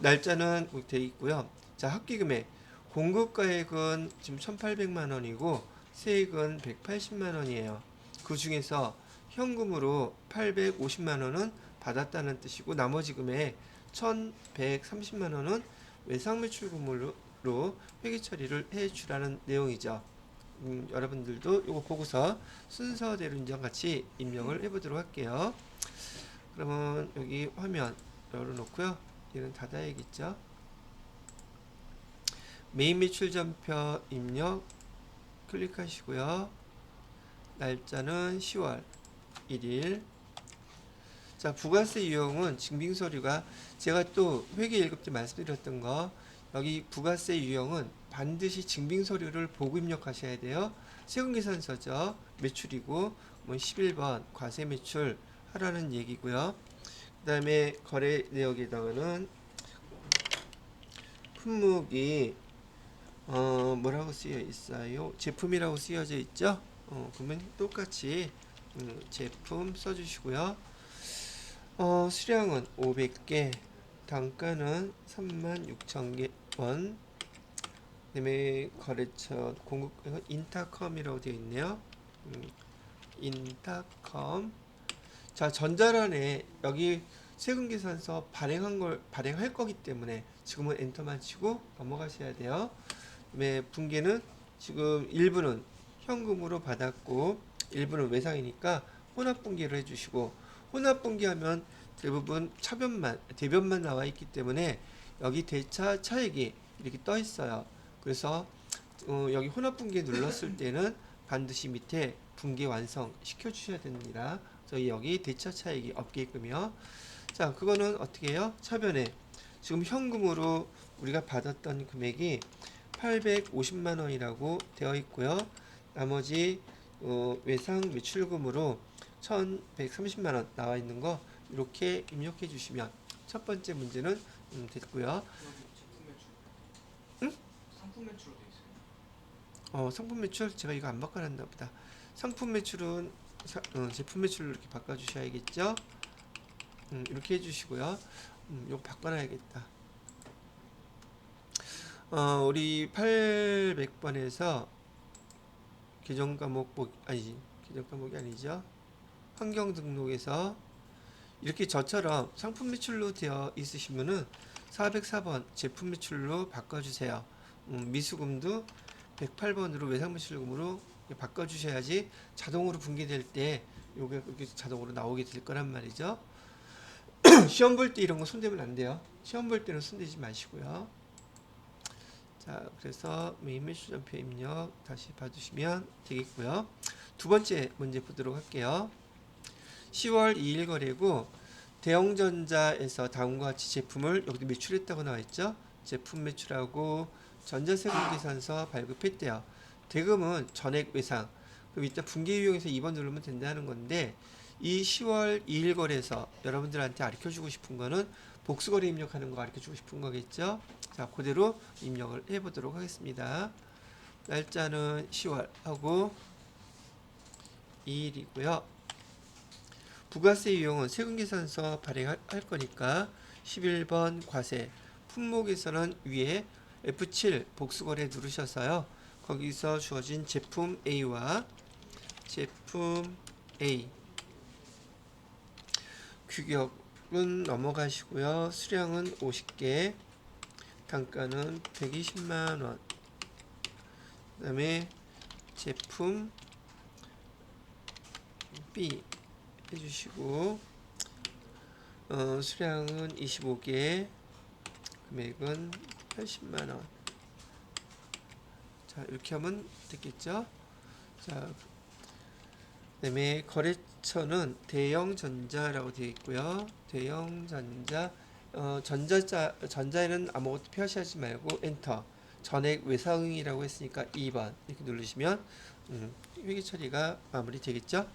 날짜는 되어 있고요. 자, 합기금액 공급가액은 지금 1,800만 원이고 세액은 180만 원이에요. 그 중에서 현금으로 850만 원은 받았다는 뜻이고 나머지 금액 1,130만 원은 외상매출금으로 회계 처리를 해 주라는 내용이죠. 여러분들도 이거 보고서 순서대로 인정 같이 입력을 해보도록 할게요. 그러면 여기 화면 열어놓고요. 얘는 닫아야겠죠. 메인 매출 전표 입력 클릭하시고요. 날짜는 10월 1일. 자, 부가세 유형은 증빙서류가 제가 또 회계 1급 때 말씀드렸던 거 여기 부가세 유형은 반드시 증빙서류를 보고 입력하셔야 돼요. 세금계산서죠. 매출이고 뭐 11번 과세 매출 하라는 얘기고요. 그 다음에 거래 내역에다가는 품목이 뭐라고 쓰여 있어요? 제품이라고 쓰여져 있죠? 그러면 똑같이 제품 써주시고요. 수량은 500개, 단가는 36,000원. 그다음에 거래처 공급 인타컴이라고 되어 있네요. 인타컴. 자, 전자란에 여기 세금계산서 발행할 거기 때문에 지금은 엔터만 치고 넘어가셔야 돼요. 그다음에 분계는 지금 일부는 현금으로 받았고 일부는 외상이니까 혼합분계를 해주시고 혼합분계하면 대부분 대변만 나와 있기 때문에 여기 대차 차액이 이렇게 떠 있어요. 그래서 여기 혼합분계 눌렀을 때는 반드시 밑에 분계 완성 시켜 주셔야 됩니다. 저희 여기 대차 차익이 없게끔요. 자, 그거는 어떻게 해요? 차변에 지금 현금으로 우리가 받았던 금액이 850만 원이라고 되어 있고요. 나머지 외상 매출금으로 1,130만 원 나와 있는 거 이렇게 입력해 주시면 첫 번째 문제는 됐고요. 응? 상품 매출로 돼 있어요. 상품 매출 제가 이거 안 바꿔놨나 보다. 상품 매출은 제품 매출로 이렇게 바꿔주셔야겠죠. 이렇게 해주시고요. 이거 바꿔놔야겠다. 우리 800번에서 계정 과목 아니지. 계정 과목이 아니죠. 환경 등록에서 이렇게 저처럼 상품 매출로 되어 있으시면은 404번 제품 매출로 바꿔주세요. 미수금도 108번으로 외상 매출금으로 바꿔주셔야지 자동으로 분기될 때 요게 이렇게 자동으로 나오게 될 거란 말이죠. 시험 볼 때 이런 거 손대면 안 돼요. 시험 볼 때는 손대지 마시고요. 자, 그래서 메인 매출전표 입력 다시 봐주시면 되겠고요. 두 번째 문제 보도록 할게요. 10월 2일 거래고 대형전자에서 다음과 같이 제품을 여기도 매출했다고 나와있죠. 제품 매출하고 전자세금 계산서 발급했대요. 대금은 전액 외상. 그럼 이따 분기 유형에서 2번 누르면 된다는 건데 이 10월 2일 거래에서 여러분들한테 가르쳐주고 싶은 거는 복수거래 입력하는 거 가르쳐주고 싶은 거겠죠. 자, 그대로 입력을 해보도록 하겠습니다. 날짜는 10월 하고 2일이고요. 부가세 유형은 세금계산서 발행할 거니까 11번 과세. 품목에서는 위에 F7 복수거래 누르셔서요. 거기서 주어진 제품 A와 제품 A 규격은 넘어가시고요. 수량은 50개, 단가는 120만원. 그 다음에 제품 B 해주시고 수량은 25개, 금액은 80만원. 자, 이렇게 하면 되겠죠. 자, 그 다음에 거래처는 대형전자라고 되어 있고요. 대형전자 전자에는 아무것도 표시하지 말고 엔터. 전액 외상이라고 했으니까 2번 이렇게 누르시면 회계 처리가 마무리 되겠죠.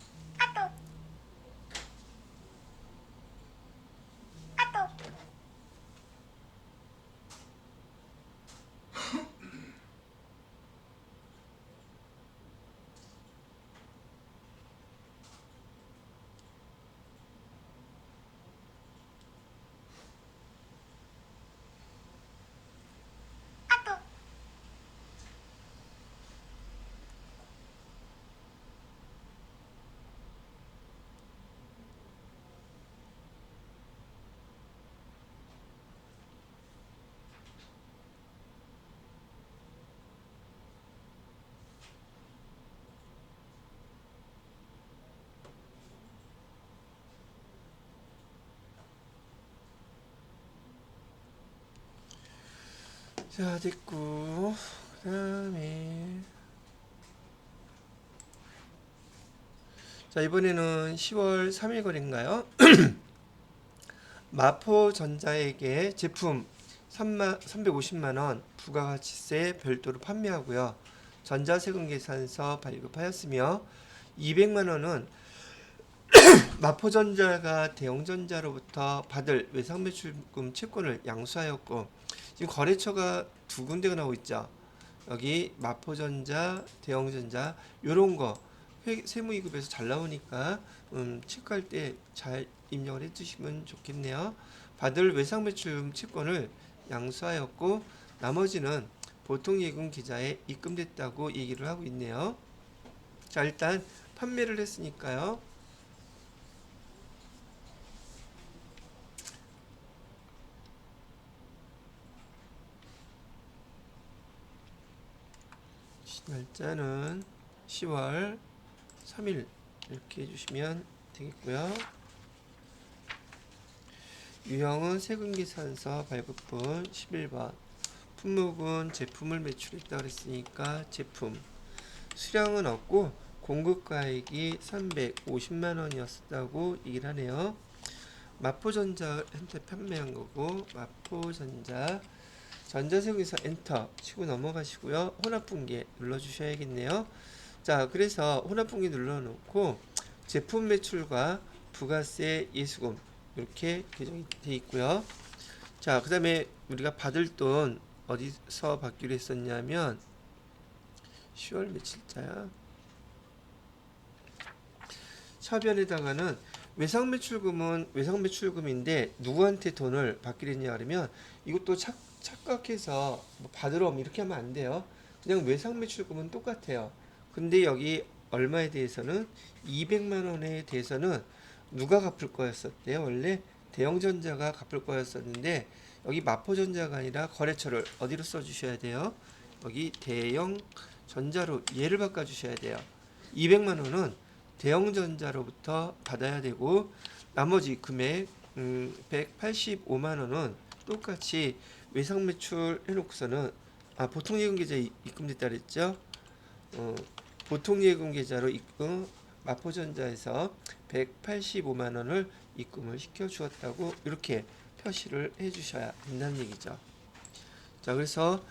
자, 됐고 그 다음에 자, 이번에는 10월 3일 거래인가요? 마포전자에게 제품 350만원 부가가치세 별도로 판매하고요. 전자세금 계산서 발급하였으며 200만원은 마포전자가 대형전자로부터 받을 외상매출금 채권을 양수하였고, 지금 거래처가 두 군데가 나오고 있죠. 여기 마포전자, 대형전자 요런 거 세무이급에서 잘 나오니까 체크할 때 잘 입력을 해주시면 좋겠네요. 받을 외상매출금 채권을 양수하였고 나머지는 보통예금 계좌에 입금됐다고 얘기를 하고 있네요. 자, 일단 판매를 했으니까요. 날짜는 10월 3일 이렇게 해주시면 되겠고요. 유형은 세금계산서 발급분 11번. 품목은 제품을 매출했다 그랬으니까 제품. 수량은 없고 공급가액이 350만원이었다고 얘기를 하네요. 마포전자 현재 판매한 거고 마포전자 전자세금에서 엔터 치고 넘어가시고요. 혼합분계 눌러주셔야겠네요. 자, 그래서 혼합분계 눌러놓고 제품 매출과 부가세 예수금 이렇게 규정이 되어 있고요. 자, 그 다음에 우리가 받을 돈 어디서 받기로 했었냐면 10월 며칠자야. 차변에다가는 외상매출금은 외상매출금인데 누구한테 돈을 받기로 했냐 그러면 이것도 착각해서 뭐 받으러 오면 이렇게 하면 안 돼요. 그냥 외상매출금은 똑같아요. 근데 여기 얼마에 대해서는 200만 원에 대해서는 누가 갚을 거였었대요? 원래 대형전자가 갚을 거였었는데 여기 마포전자가 아니라 거래처를 어디로 써주셔야 돼요? 여기 대형전자로 얘를 바꿔주셔야 돼요. 200만 원은 대형전자로부터 받아야 되고 나머지 금액 185만 원은 똑같이 외상 매출 해놓고서는 보통 예금 계좌에 입금됐다 그랬죠? 보통 예금 계좌로 입금 마포전자에서 185만 원을 입금을 시켜 주었다고 이렇게 표시를 해 주셔야 된다는 얘기죠. 자, 그래서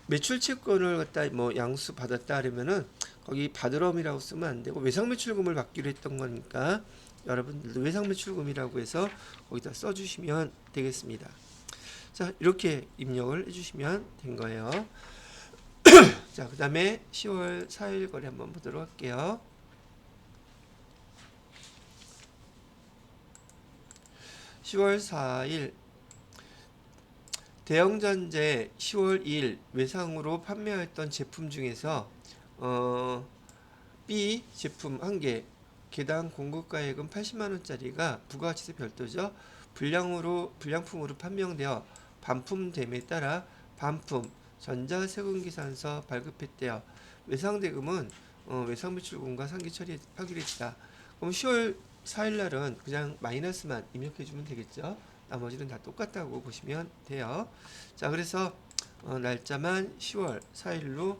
매출 채권을 갖다 뭐 양수 받았다 하려면은 거기 받으럼이라고 쓰면 안 되고 외상 매출금을 받기로 했던 거니까 여러분들도 외상 매출금이라고 해서 거기다 써 주시면 되겠습니다. 자, 이렇게 입력을 해 주시면 된 거예요. 자, 그 다음에 10월 4일 거래 한번 보도록 할게요. 10월 4일 대형전자에 10월 2일 외상으로 판매했던 제품 중에서 B 제품 1개 개당 공급가액은 80만 원짜리가 부가가치세 별도죠. 불량품으로 판명되어 반품됨에 따라 반품 전자세금계산서 발급했대요. 외상대금은 외상매출금과 상기 처리하기로 했다. 그럼 10월 4일 날은 그냥 마이너스만 입력해 주면 되겠죠. 나머지는 다 똑같다고 보시면 돼요. 자, 그래서 날짜만 10월 4일로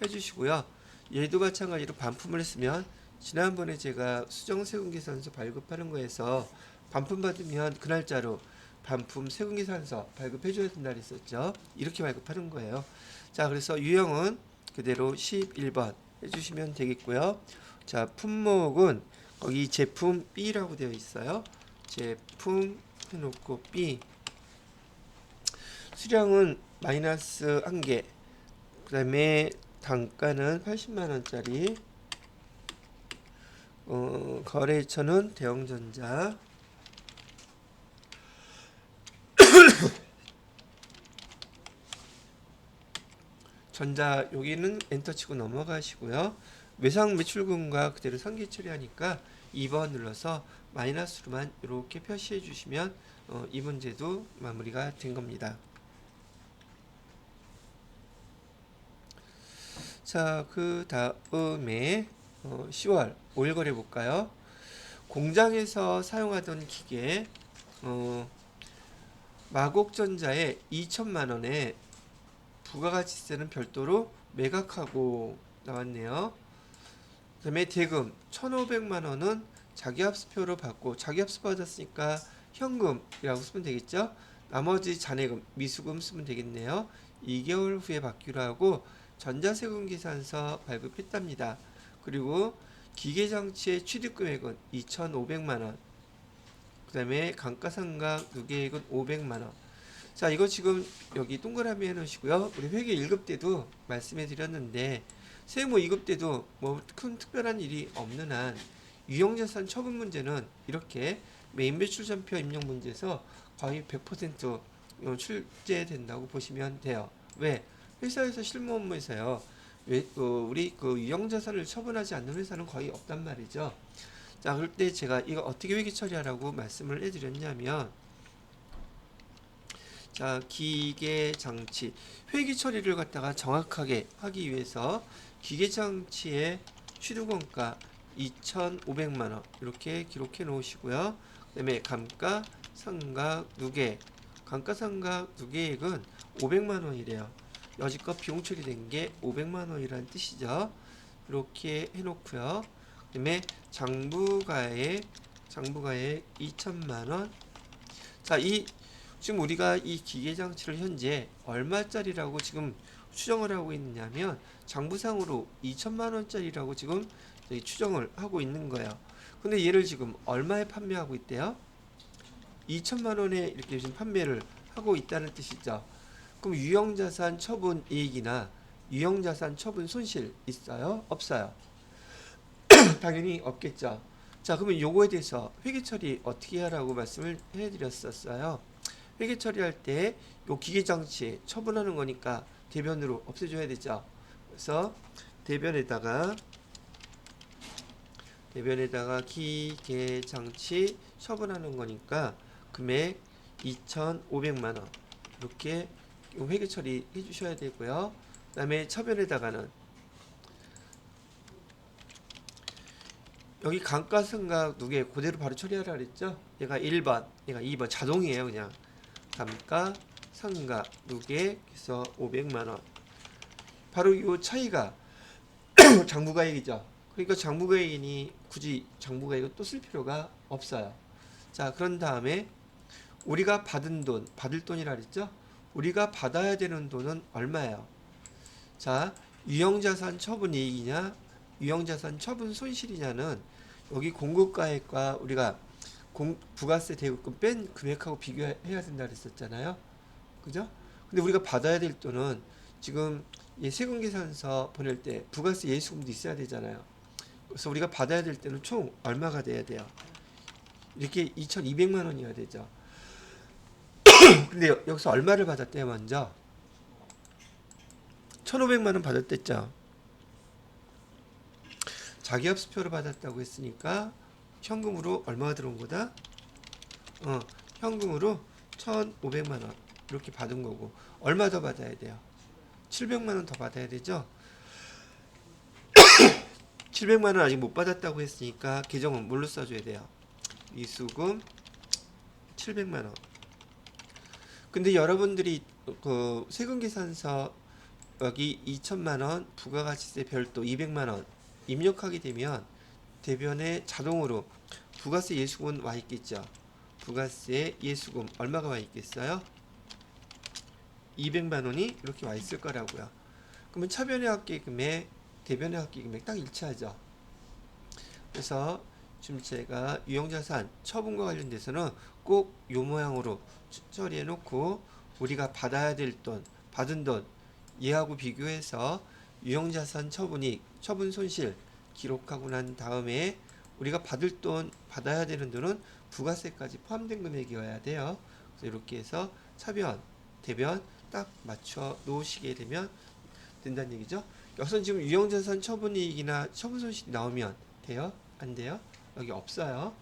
해주시고요. 얘도 마찬가지로 반품을 했으면 지난번에 제가 수정세금계산서 발급하는 거에서 반품 받으면 그 날짜로 반품 세금계산서 발급해 줘야 된다 그랬었죠. 이렇게 발급하는 거예요. 자, 그래서 유형은 그대로 11번 해주시면 되겠고요. 자, 품목은 거기 제품 B라고 되어 있어요. 제품 해놓고 B 수량은 마이너스 1개 그 다음에 단가는 80만 원짜리 거래처는 대형전자 전자 여기는 엔터 치고 넘어가시고요. 외상 매출금과 그대로 상기 처리하니까 2번 눌러서 마이너스로만 이렇게 표시해 주시면 이 문제도 마무리가 된 겁니다. 자, 그 다음에 10월 5일 거래 볼까요? 공장에서 사용하던 기계 마곡전자에 2천만 원에 부가가치세는 별도로 매각하고 나왔네요. 그 다음에 대금 1,500만 원은 자기합수표로 받고 자기합수 받았으니까 현금이라고 쓰면 되겠죠. 나머지 잔해금 미수금 쓰면 되겠네요. 2개월 후에 받기로 하고 전자세금 계산서 발급했답니다. 그리고 기계장치의 취득금액은 2,500만 원. 그 다음에 감가상각 누계액은 500만 원. 자, 이거 지금 여기 동그라미 해놓으시고요. 우리 회계 1급 때도 말씀해 드렸는데 세무 2급 때도 뭐 큰 특별한 일이 없는 한 유형자산 처분 문제는 이렇게 메인 매출전표 입력 문제에서 거의 100% 출제된다고 보시면 돼요. 왜? 회사에서 실무 업무에서요. 우리 그 유형자산을 처분하지 않는 회사는 거의 없단 말이죠. 자, 그럴 때 제가 이거 어떻게 회계 처리하라고 말씀을 해드렸냐면 자, 기계장치 회계 처리를 갖다가 정확하게 하기 위해서 기계장치의 취득원가 2,500만 원 이렇게 기록해 놓으시고요. 그다음에 감가상각 누계 감가상각 누계액은 500만 원이래요. 여지껏 비용 처리된 게 500만 원이라는 뜻이죠. 이렇게 해놓고요. 그다음에 장부가액 2천만 원. 자, 지금 우리가 이 기계장치를 현재 얼마짜리라고 지금 추정을 하고 있냐면 장부상으로 2천만 원짜리라고 지금 추정을 하고 있는 거예요. 근데 얘를 지금 얼마에 판매하고 있대요? 2천만 원에 이렇게 지금 판매를 하고 있다는 뜻이죠. 그럼 유형자산 처분 이익이나 유형자산 처분 손실 있어요? 없어요? 당연히 없겠죠. 자, 그러면 요거에 대해서 회계 처리 어떻게 하라고 말씀을 해드렸었어요. 회계 처리할 때 요 기계장치 처분하는 거니까 대변으로 없애줘야 되죠. 그래서 대변에다가 대변에다가 기계장치 처분하는 거니까 금액 2,500만 원 이렇게 회계 처리해 주셔야 되고요. 그다음에 처변에다가는 여기 감가상각 누계 그대로 바로 처리하라 그랬죠? 얘가 1번, 얘가 2번 자동이에요. 그냥 감가상각 누계 그래서 500만 원. 바로 이 차이가 장부가액이죠. 그러니까 장부가액이니 굳이 장부가액을 또 쓸 필요가 없어요. 자, 그런 다음에 우리가 받은 돈, 받을 돈이라 그랬죠? 우리가 받아야 되는 돈은 얼마예요? 자, 유형자산 처분 이익이냐, 유형자산 처분 손실이냐는 여기 공급가액과 우리가 부가세 대급금 뺀 금액하고 비교해야 된다 그랬었잖아요. 그죠? 근데 우리가 받아야 될 돈은 지금 세금계산서 보낼 때 부가세 예수금도 있어야 되잖아요. 그래서 우리가 받아야 될 때는 총 얼마가 돼야 돼요? 이렇게 2,200만 원이어야 되죠. 근데 여기서 얼마를 받았대요? 먼저 1,500만 원 받았댔죠. 자기합수표를 받았다고 했으니까 현금으로 얼마가 들어온 거다? 현금으로 1,500만 원 이렇게 받은 거고 얼마 더 받아야 돼요? 700만 원 더 받아야 되죠. 700만 원 아직 못 받았다고 했으니까 계정은 뭘로 써줘야 돼요? 이수금 700만 원. 근데 여러분들이 그 세금계산서 여기 2천만 원 부가가치세 별도 200만 원 입력하게 되면 대변에 자동으로 부가세 예수금 와 있겠죠. 부가세 예수금 얼마가 와 있겠어요? 200만 원이 이렇게 와 있을 거라고요. 그러면 차변의 합계금액, 대변의 합계금액 딱 일치하죠. 그래서 지금 제가 유형자산 처분과 관련돼서는 꼭 요 모양으로 처리해 놓고 우리가 받아야 될 돈, 받은 돈 얘하고 비교해서 유형자산 처분이익, 처분 손실 기록하고 난 다음에 우리가 받을 돈, 받아야 되는 돈은 부가세까지 포함된 금액이어야 돼요. 그래서 이렇게 해서 차변, 대변 딱 맞춰 놓으시게 되면 된다는 얘기죠. 여기서 지금 유형자산 처분이익이나 처분손실이 나오면 돼요? 안 돼요? 여기 없어요.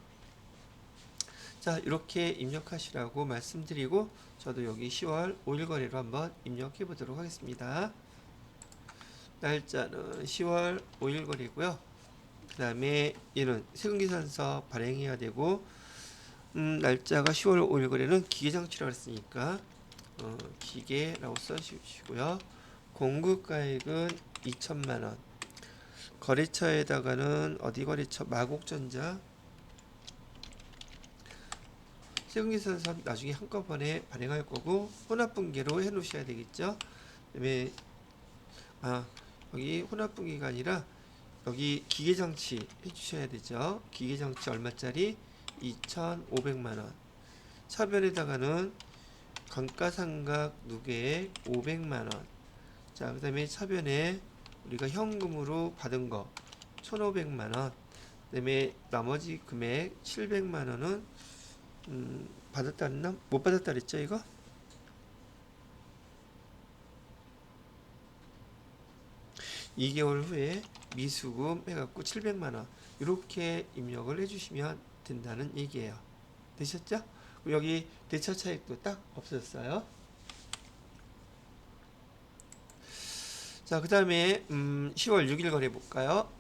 자, 이렇게 입력하시라고 말씀드리고 저도 여기 10월 5일 거래로 한번 입력해 보도록 하겠습니다. 날짜는 10월 5일 거래고요. 그 다음에 얘는 세금계산서 발행해야 되고 날짜가 10월 5일 거래는 기계장치라고 했으니까 기계라고 써주시고요. 공급가액은 2천만원. 거래처에다가는 어디 거래처? 마곡전자. 세금계산서 나중에 한꺼번에 발행할 거고 혼합분기로 해 놓으셔야 되겠죠. 그다음에 여기 혼합분기가 아니라 여기 기계장치 해주셔야 되죠. 기계장치 얼마짜리? 2,500만원. 차변에다가는 감가상각 누계액 500만원. 자, 그 다음에 차변에 우리가 현금으로 받은 거 1,500만원. 그 다음에 나머지 금액 700만원은 받았다 했나? 못 받았다 그랬죠 이거? (2개월) 후에 미수금 해갖고 700만원 이렇게 입력을 해주시면 된다는 얘기예요. 되셨죠? 여기 대차 차익도 딱 없어졌어요. 자, 그 다음에 10월 6일 거래 볼까요?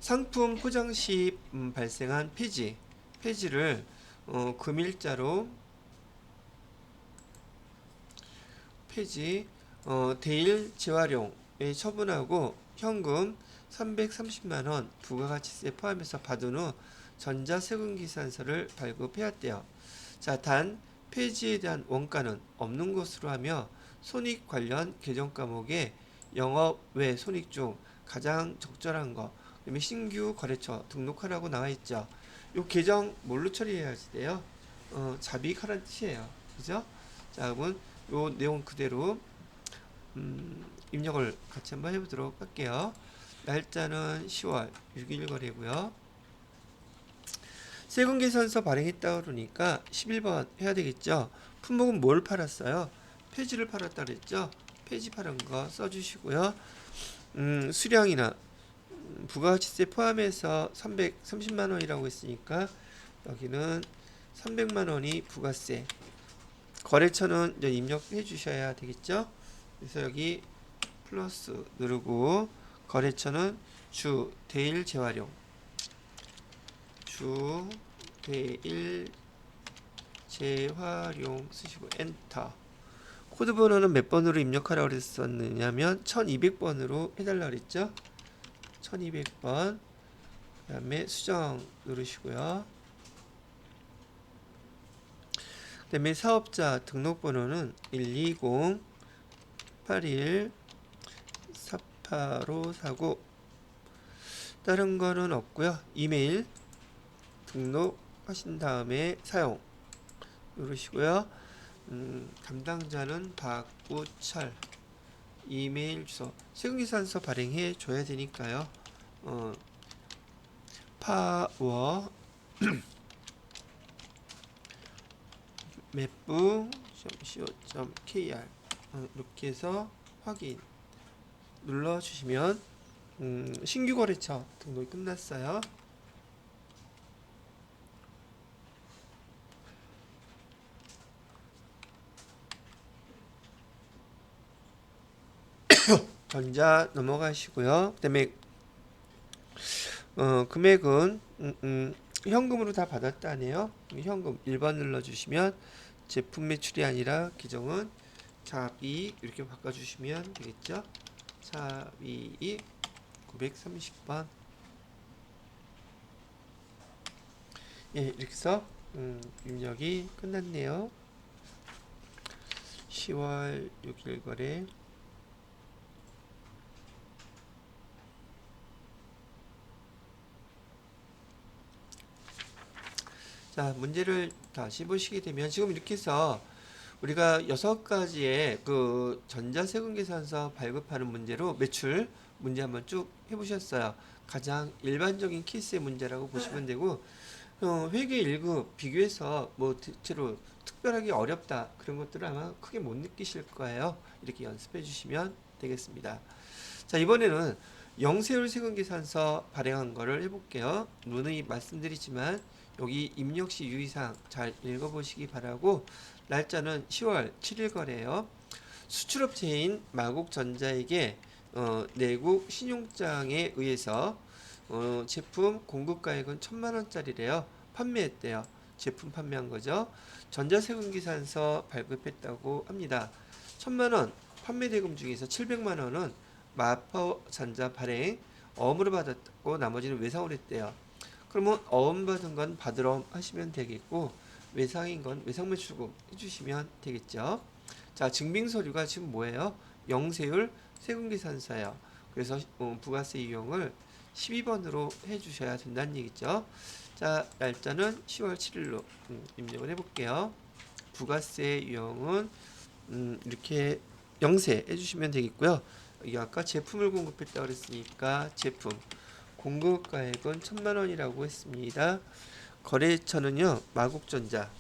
상품 포장 시 발생한 폐지를 금일자로 대일 재활용에 처분하고 현금 330만원 부가가치세 포함해서 받은 후 전자세금계산서를 발급해야 돼요. 자, 단 폐지에 대한 원가는 없는 것으로 하며 손익 관련 계정 과목에 영업 외 손익 중 가장 적절한 거, 그다음에 신규 거래처 등록하라고 나와 있죠. 요 계정 뭘로 처리해야 돼요? 자비하라는 뜻이에요. 그죠? 자, 그러면 요 내용 그대로 입력을 같이 한번 해보도록 할게요. 날짜는 10월 6일 거래고요. 세금계산서 발행했다 그러니까 11번 해야 되겠죠. 품목은 뭘 팔았어요? 폐지를 팔았다 그랬죠. 폐지 팔은 거 써주시고요. 수량이나 부가가치세 포함해서 330만 원이라고 했으니까 여기는 300만 원이 부가세. 거래처는 이제 입력해 주셔야 되겠죠. 그래서 여기 플러스 누르고 거래처는 주 대일 재활용, 주 대일 재활용 쓰시고 엔터. 코드 번호는 몇 번으로 입력하라고 그랬었느냐면 1200번으로 해달라 그랬죠. 1200번. 그 다음에 수정 누르시고요. 그 다음에 사업자 등록번호는 120-81-48-549. 다른 거는 없고요. 이메일 등록하신 다음에 사용 누르시고요. 담당자는 박우철. 이메일 주소. 세금계산서 발행해 줘야 되니까요. 파워 맵부.co.kr 이렇게 해서 확인 눌러주시면 신규 거래처 등록이 끝났어요. 전자 넘어가시고요. 그다음에 금액은 현금으로 다 받았다네요. 현금 1번 눌러주시면 제품 매출이 아니라 기종은 자비 이렇게 바꿔주시면 되겠죠. 자비 930번. 예, 이렇게 해서 입력이 끝났네요. 10월 6일 거래. 자, 문제를 다시 보시게 되면 지금 이렇게 해서 우리가 6가지의 그 전자세금계산서 발급하는 문제로 매출 문제 한번 쭉 해보셨어요. 가장 일반적인 케이스의 문제라고 보시면 되고 회계 1급 비교해서 뭐 대체로 특별하게 어렵다 그런 것들은 아마 크게 못 느끼실 거예요. 이렇게 연습해 주시면 되겠습니다. 자, 이번에는 영세율 세금계산서 발행한 거를 해볼게요. 누누이 말씀드리지만 여기 입력시 유의사항 잘 읽어보시기 바라고, 날짜는 10월 7일 거래요. 수출업체인 마곡전자에게 내국 신용장에 의해서 제품 공급가액은 1000만원짜리래요. 판매했대요. 제품 판매한 거죠. 전자세금계산서 발급했다고 합니다. 1000만원 판매대금 중에서 700만원은 마포전자 발행 어음으로 받았고 나머지는 외상으로 했대요. 그러면 어음 받은 건 받으러 하시면 되겠고 외상인 건 외상매출금 해주시면 되겠죠. 자, 증빙서류가 지금 뭐예요? 영세율 세금계산서예요. 그래서 부가세 유형을 12번으로 해주셔야 된다는 얘기죠. 자, 날짜는 10월 7일로 입력을 해볼게요. 부가세 유형은 이렇게 영세 해주시면 되겠고요. 여기 아까 제품을 공급했다고 그랬으니까 제품 공급가액은 1000만원이라고 했습니다. 거래처는요, 마곡전자가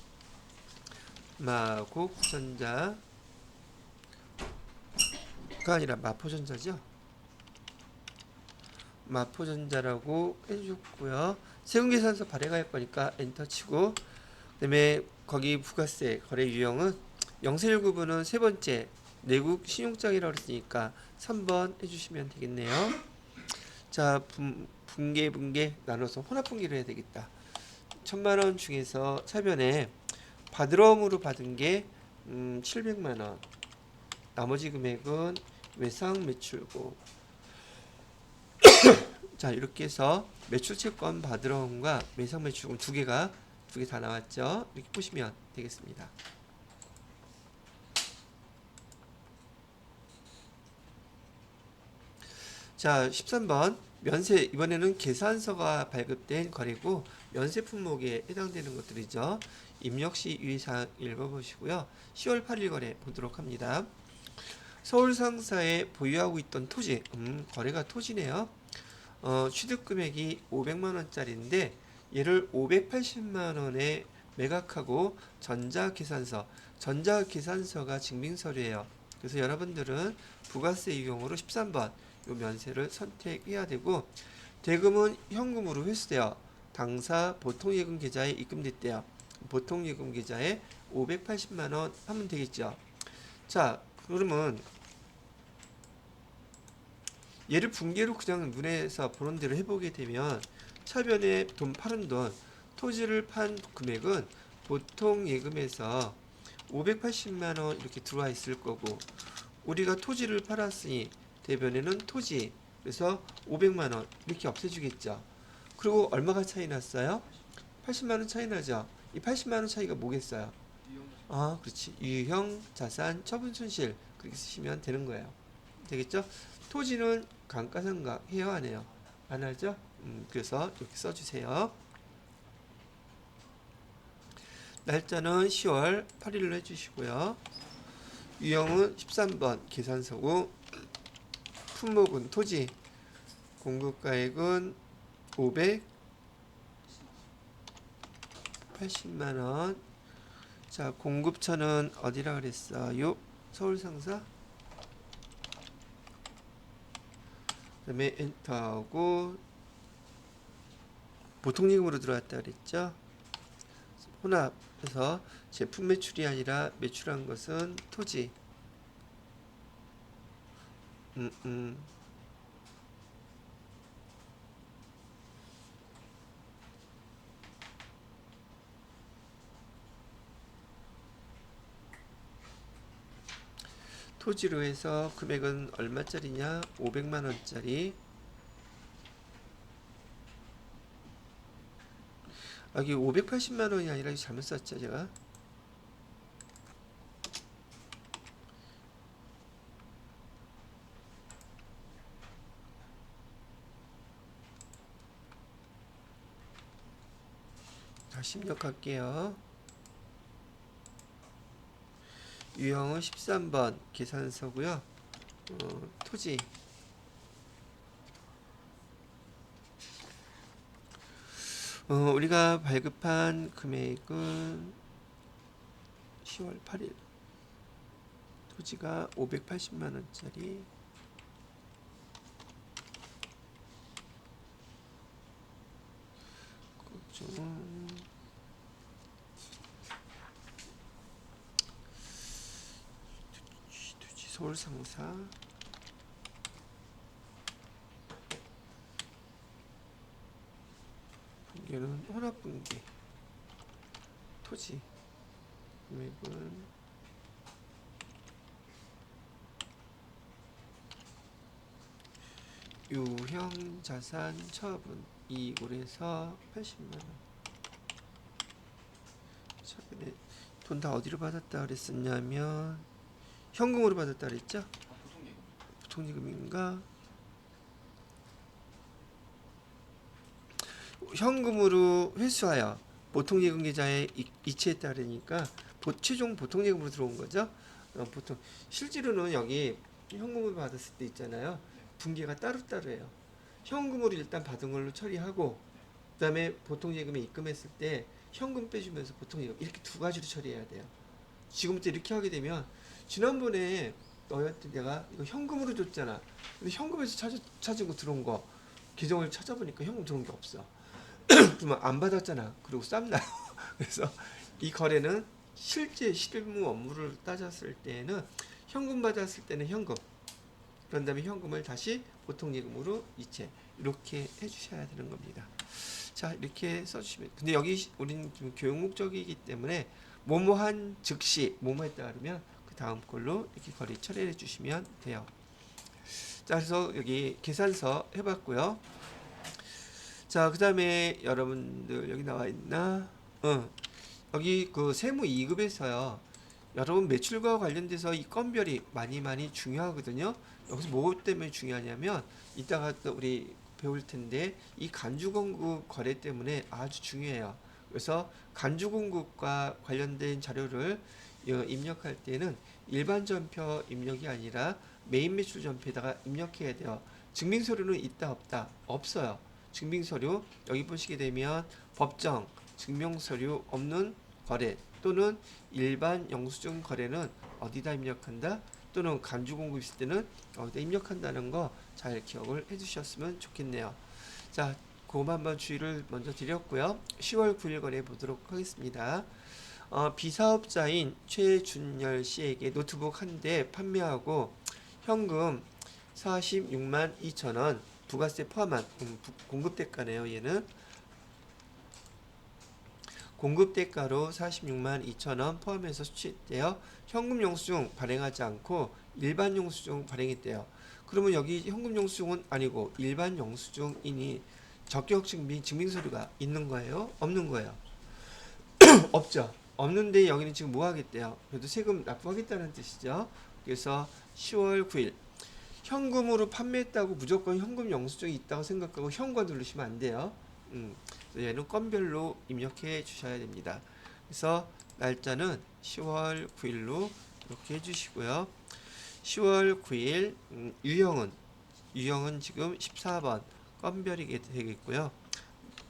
아니라 마포전자죠. 마포전자라고 해줬고요. 세금계산서 발행할 거니까 엔터 치고, 그다음에 거기 부가세 거래 유형은 영세율 구분은 세 번째 내국 신용장이라고 했으니까 3번 해주시면 되겠네요. 자, 분계 나눠서 혼합분기를 해야 되겠다. 1000만원 중에서 차변에 받으러음으로 받은 게 700만원, 나머지 금액은 외상 매출고. 자, 이렇게 해서 매출채권 받으러음과 외상 매출금 두 개 다 나왔죠. 이렇게 보시면 되겠습니다. 자, 13번 면세. 이번에는 계산서가 발급된 거래고 면세 품목에 해당되는 것들이죠. 입력시 유의사항 읽어보시고요. 10월 8일 거래 보도록 합니다. 서울 상사에 보유하고 있던 토지, 거래가 토지네요. 취득금액이 500만원짜리인데 얘를 580만원에 매각하고 전자계산서가 증빙서류예요. 그래서 여러분들은 부가세 유형으로 13번 요 면세를 선택해야 되고, 대금은 현금으로 회수되어 당사 보통예금 계좌에 입금됐대요. 보통예금 계좌에 580만 원 하면 되겠죠. 자, 그러면 얘를 분기로 그냥 눈에서 보는 대로 해보게 되면 차변에 돈 파는 돈, 토지를 판 금액은 보통 예금에서 580만 원 이렇게 들어와 있을 거고, 우리가 토지를 팔았으니 대변에는 토지, 그래서 500만 원 이렇게 없애주겠죠. 그리고 얼마가 차이 났어요? 80만 원 차이 나죠. 이 80만 원 차이가 뭐겠어요? 아, 그렇지. 유형, 자산, 처분 손실 그렇게 쓰시면 되는 거예요. 되겠죠? 토지는 감가상각 해요, 안 해요? 안 하죠? 그래서 이렇게 써주세요. 날짜는 10월 8일로 해주시고요. 유형은 13번 계산서고, 품목은 토지, 공급가액은 580만 원. 자, 공급처는 어디라 그랬어요? 서울 상사. 그다음에 엔터하고 보통예금으로 들어왔다 그랬죠. 혼합해서 제품 매출이 아니라 매출한 것은 토지. 토지로 해서 금액은 얼마짜리냐? 500만 원짜리. 여기 580만 원이 아니라 잘못 썼죠, 제가. 다시 입력할게요. 유형은 13번 계산서고요. 토지. 우리가 발급한 금액은 10월 8일. 토지가 580만 원짜리. 토지 서울 상사. 분기는 혼합 분기. 토지 금액은 유형 자산 처분 이익으로 80만 원. 처분에 돈 다 어디로 받았다 그랬었냐면 현금으로 받았다 그랬죠? 보통예금인가? 현금으로 회수하여 보통예금 계좌에 이체했다 그러니까 최종 보통예금으로 들어온 거죠. 보통 실제로는 여기 현금으로 받았을 때 있잖아요. 분기가 따로따로해요. 현금으로 일단 받은 걸로 처리하고, 그 다음에 보통예금에 입금했을 때 현금 빼주면서 보통예금 이렇게 두 가지로 처리해야 돼요. 지금부터 이렇게 하게 되면, 지난번에 너한테 내가 이거 현금으로 줬잖아. 근데 현금에서 찾은 거 들어온 거 계정을 찾아보니까 현금 들어온 게 없어. 그러면 안 받았잖아. 그리고 쌈나요. 그래서 이 거래는 실제 실무 업무를 따졌을 때는 현금 받았을 때는 현금, 그런 다음에 현금을 다시 보통예금으로 이체, 이렇게 해주셔야 되는 겁니다. 자, 이렇게 써주시면. 근데 여기 우리는 좀 교육 목적이기 때문에 뭐뭐한 즉시 뭐뭐 했다 그러면 그 다음 걸로 이렇게 거래 처리해 주시면 돼요. 자, 그래서 여기 계산서 해봤고요. 자, 그 다음에 여러분들 여기 나와 있나? 여기 그 세무 2급에서요. 여러분 매출과 관련돼서 이 건별이 많이 중요하거든요. 여기서 뭐 때문에 중요하냐면 이따가 또 우리 배울 텐데 이 간주공급 거래 때문에 아주 중요해요. 그래서 간주공급과 관련된 자료를 입력할 때는 일반 전표 입력이 아니라 메인 매출 전표에다가 입력해야 돼요. 증빙서류는 있다 없다? 없어요. 증빙서류 여기 보시게 되면 법정 증명서류 없는 거래 또는 일반 영수증 거래는 어디다 입력한다? 또는 간주공급 있을 때는 어디다 입력한다는 거 잘 기억을 해주셨으면 좋겠네요. 자, 그거 한번 주의를 먼저 드렸고요. 10월 9일 거래 보도록 하겠습니다. 비사업자인 최준열 씨에게 노트북 한 대 판매하고 현금 46만 2천 원 부가세 포함한 공급 대가네요. 얘는 공급 대가로 46만 2천 원 포함해서 수취했대요. 현금 영수증 발행하지 않고 일반 영수증 발행했대요. 그러면 여기 현금 영수증은 아니고 일반 영수증이니 적격 증빙서류가 있는 거예요? 없는 거예요? 없죠. 없는데 여기는 지금 뭐 하겠대요? 그래도 세금 납부하겠다는 뜻이죠. 그래서 10월 9일 현금으로 판매했다고 무조건 현금 영수증이 있다고 생각하고 현관 누르시면 안 돼요. 얘는 건별로 입력해 주셔야 됩니다. 그래서 날짜는 10월 9일로 이렇게 해주시고요. 10월 9일 유형은 지금 14번 건별이 되겠고요.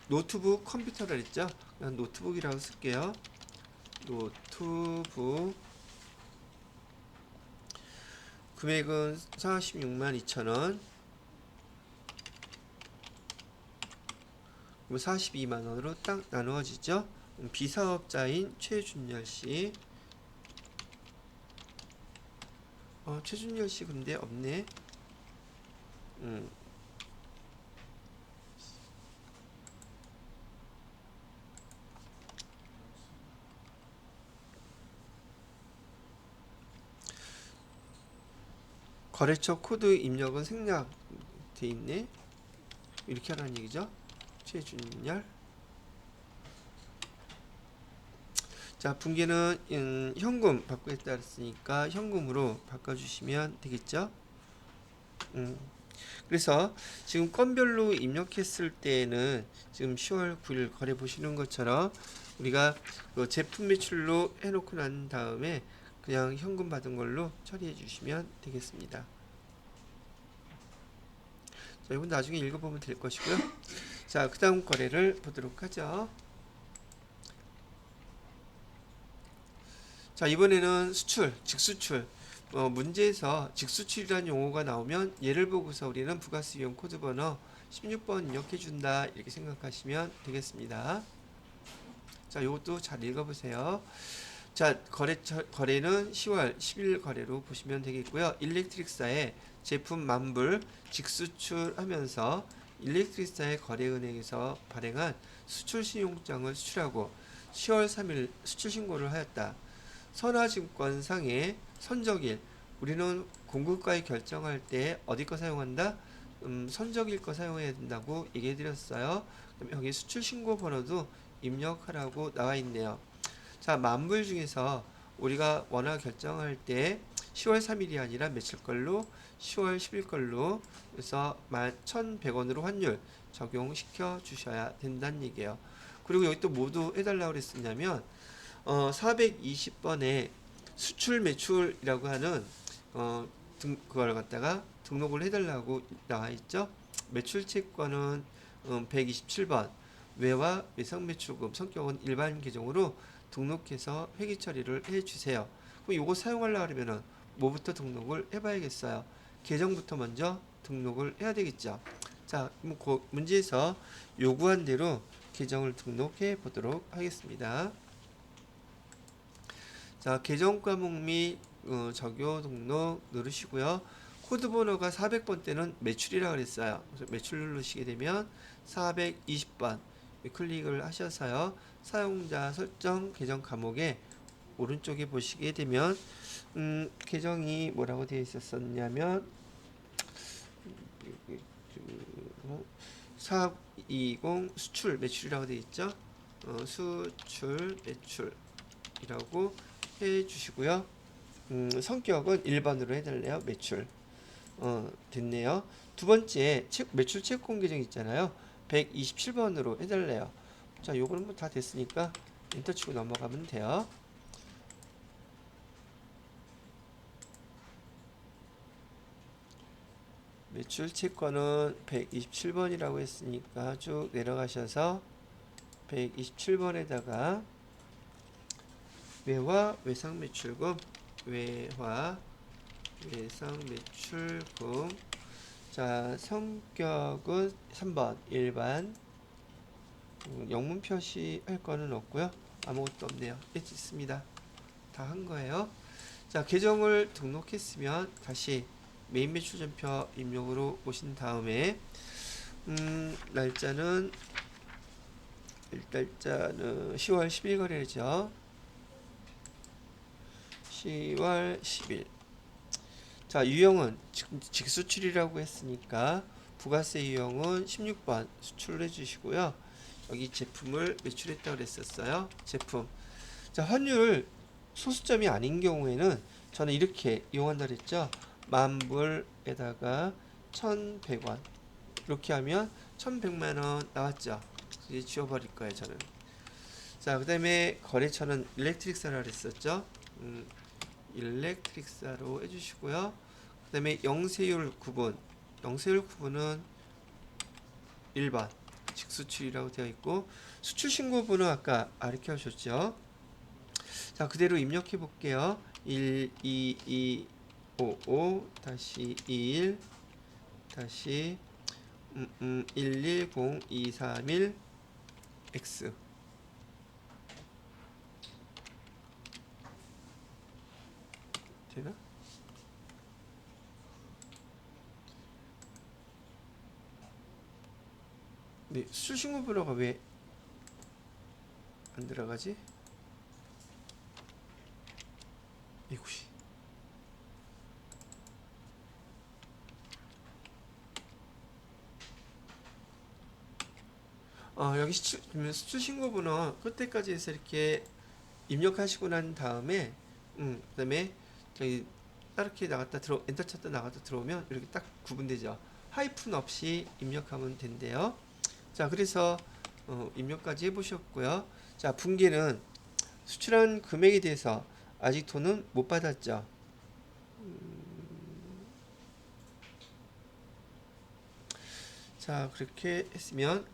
노트북 컴퓨터를 했죠. 그냥 노트북이라고 쓸게요. 노트북 금액은 46만 2천원 42만원으로 딱 나누어지죠. 비사업자인 최준열씨 최준열씨 근데 없네. 거래처 코드 입력은 생략돼 있네. 이렇게 하라는 얘기죠. 최준열. 자, 분기는 현금 바꾸겠다 했으니까 현금으로 바꿔주시면 되겠죠. 그래서 지금 건별로 입력했을 때에는 지금 10월 9일 거래 보시는 것처럼 우리가 그 제품 매출로 해놓고 난 다음에 그냥 현금 받은 걸로 처리해 주시면 되겠습니다. 자, 이건 나중에 읽어보면 될 것이고요. 자, 그 다음 거래를 보도록 하죠. 자, 이번에는 수출, 직수출. 문제에서 직수출이라는 용어가 나오면 예를 보고서 우리는 부가세 이용 코드 번호 16번 입력해 준다 이렇게 생각하시면 되겠습니다. 자, 이것도 잘 읽어보세요. 자, 거래는 10월 10일 거래로 보시면 되겠고요. 일렉트릭사의 제품 만불 직수출하면서 일렉트릭사의 거래은행에서 발행한 수출신용장을 수출하고 10월 3일 수출신고를 하였다. 선화증권상의 선적일, 우리는 공급가액 결정할 때 어디 거 사용한다? 선적일 거 사용해야 된다고 얘기해 드렸어요. 그럼 여기 수출신고 번호도 입력하라고 나와 있네요. 자, 만불 중에서 우리가 원화 결정할 때 10월 3일이 아니라 며칠 걸로 10월 10일 걸로 그래서 11,100원으로 환율 적용시켜 주셔야 된다는 얘기예요. 그리고 여기 또 뭐도 해달라고 그랬었냐면 420번에 수출 매출이라고 하는 그걸 갖다가 등록을 해달라고 나와 있죠. 매출 채권은 127번 외화 외상 매출금 성격은 일반 계정으로 등록해서 회계 처리를 해주세요. 그럼 이거 사용하려고 하면은 뭐부터 등록을 해봐야겠어요. 계정부터 먼저 등록을 해야 되겠죠. 자, 그 문제에서 요구한 대로 계정을 등록해 보도록 하겠습니다. 자, 계정 과목 및 적용 등록 누르시고요. 코드 번호가 400번 때는 매출이라고 그랬어요. 그래서 매출 누르시게 되면 420번 클릭을 하셔서요. 사용자 설정 계정 과목에 오른쪽에 보시게 되면 계정이 뭐라고 되어 있었냐면 420 수출 매출이라고 되어 있죠. 수출 매출이라고 해 주시고요. 성격은 1번으로 해달래요. 매출. 됐네요. 두 번째 매출 채권 계정 있잖아요. 127번으로 해달래요. 자, 요거는 뭐 다 됐으니까 엔터 치고 넘어가면 돼요. 매출 채권은 127번이라고 했으니까 쭉 내려가셔서 127번에다가 외화 외상 매출금 외화 외상 매출금 자, 성격은 3번 일반. 영문 표시할 거는 없고요. 아무것도 없네요. 있습니다. 다 한 거예요. 자, 계정을 등록했으면 다시 메인 매출전표 입력으로 오신 다음에 날짜는 10월 10일 거래죠. 10월 10일. 자, 유형은 직수출이라고 했으니까 부가세 유형은 16번 수출을 해주시고요. 여기 제품을 매출했다고 그랬었어요. 제품. 자, 환율 소수점이 아닌 경우에는 저는 이렇게 이용한다 그랬죠. 만불에다가 1,100원 이렇게 하면 1,100만원 나왔죠. 이제 지워버릴 거예요 저는. 자, 그 다음에 거래처는 일렉트릭사라 그랬었죠. 일렉트릭사로 해주시고요. 그 다음에 영세율 구분. 영세율 구분은 1번 직수출이라고 되어 있고, 수출 신고번호 아까 이렇게 하셨죠. 자, 그대로 입력해 볼게요. 12255 다시 21 다시 110231 X. 되나? 네, 수출 신고 번호가 왜 안 들어가지? 이것이. 여기 수출 신고 번호 끝에까지 해서 이렇게 입력하시고 난 다음에 그다음에 저기 이렇게 나갔다 엔터 쳤다 나갔다 들어오면 이렇게 딱 구분되죠. 하이픈 없이 입력하면 된대요. 자, 그래서 입력까지 해보셨고요. 자, 분기는 수출한 금액에 대해서 아직 돈은 못 받았죠. 자, 그렇게 했으면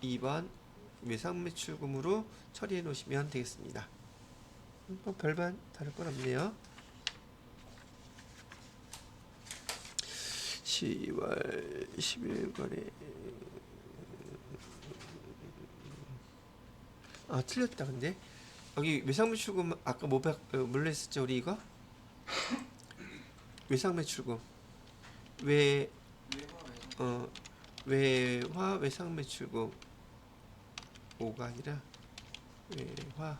2번 외상 매출금으로 처리해 놓으시면 되겠습니다. 뭐 별반 다를 건 없네요. 10월 10일 거래. 틀렸다. 근데 여기 외상 매출금 아까 뭘로 했었죠 우리 이거? 외상 매출금 외화 외상 매출금 5가 아니라 외화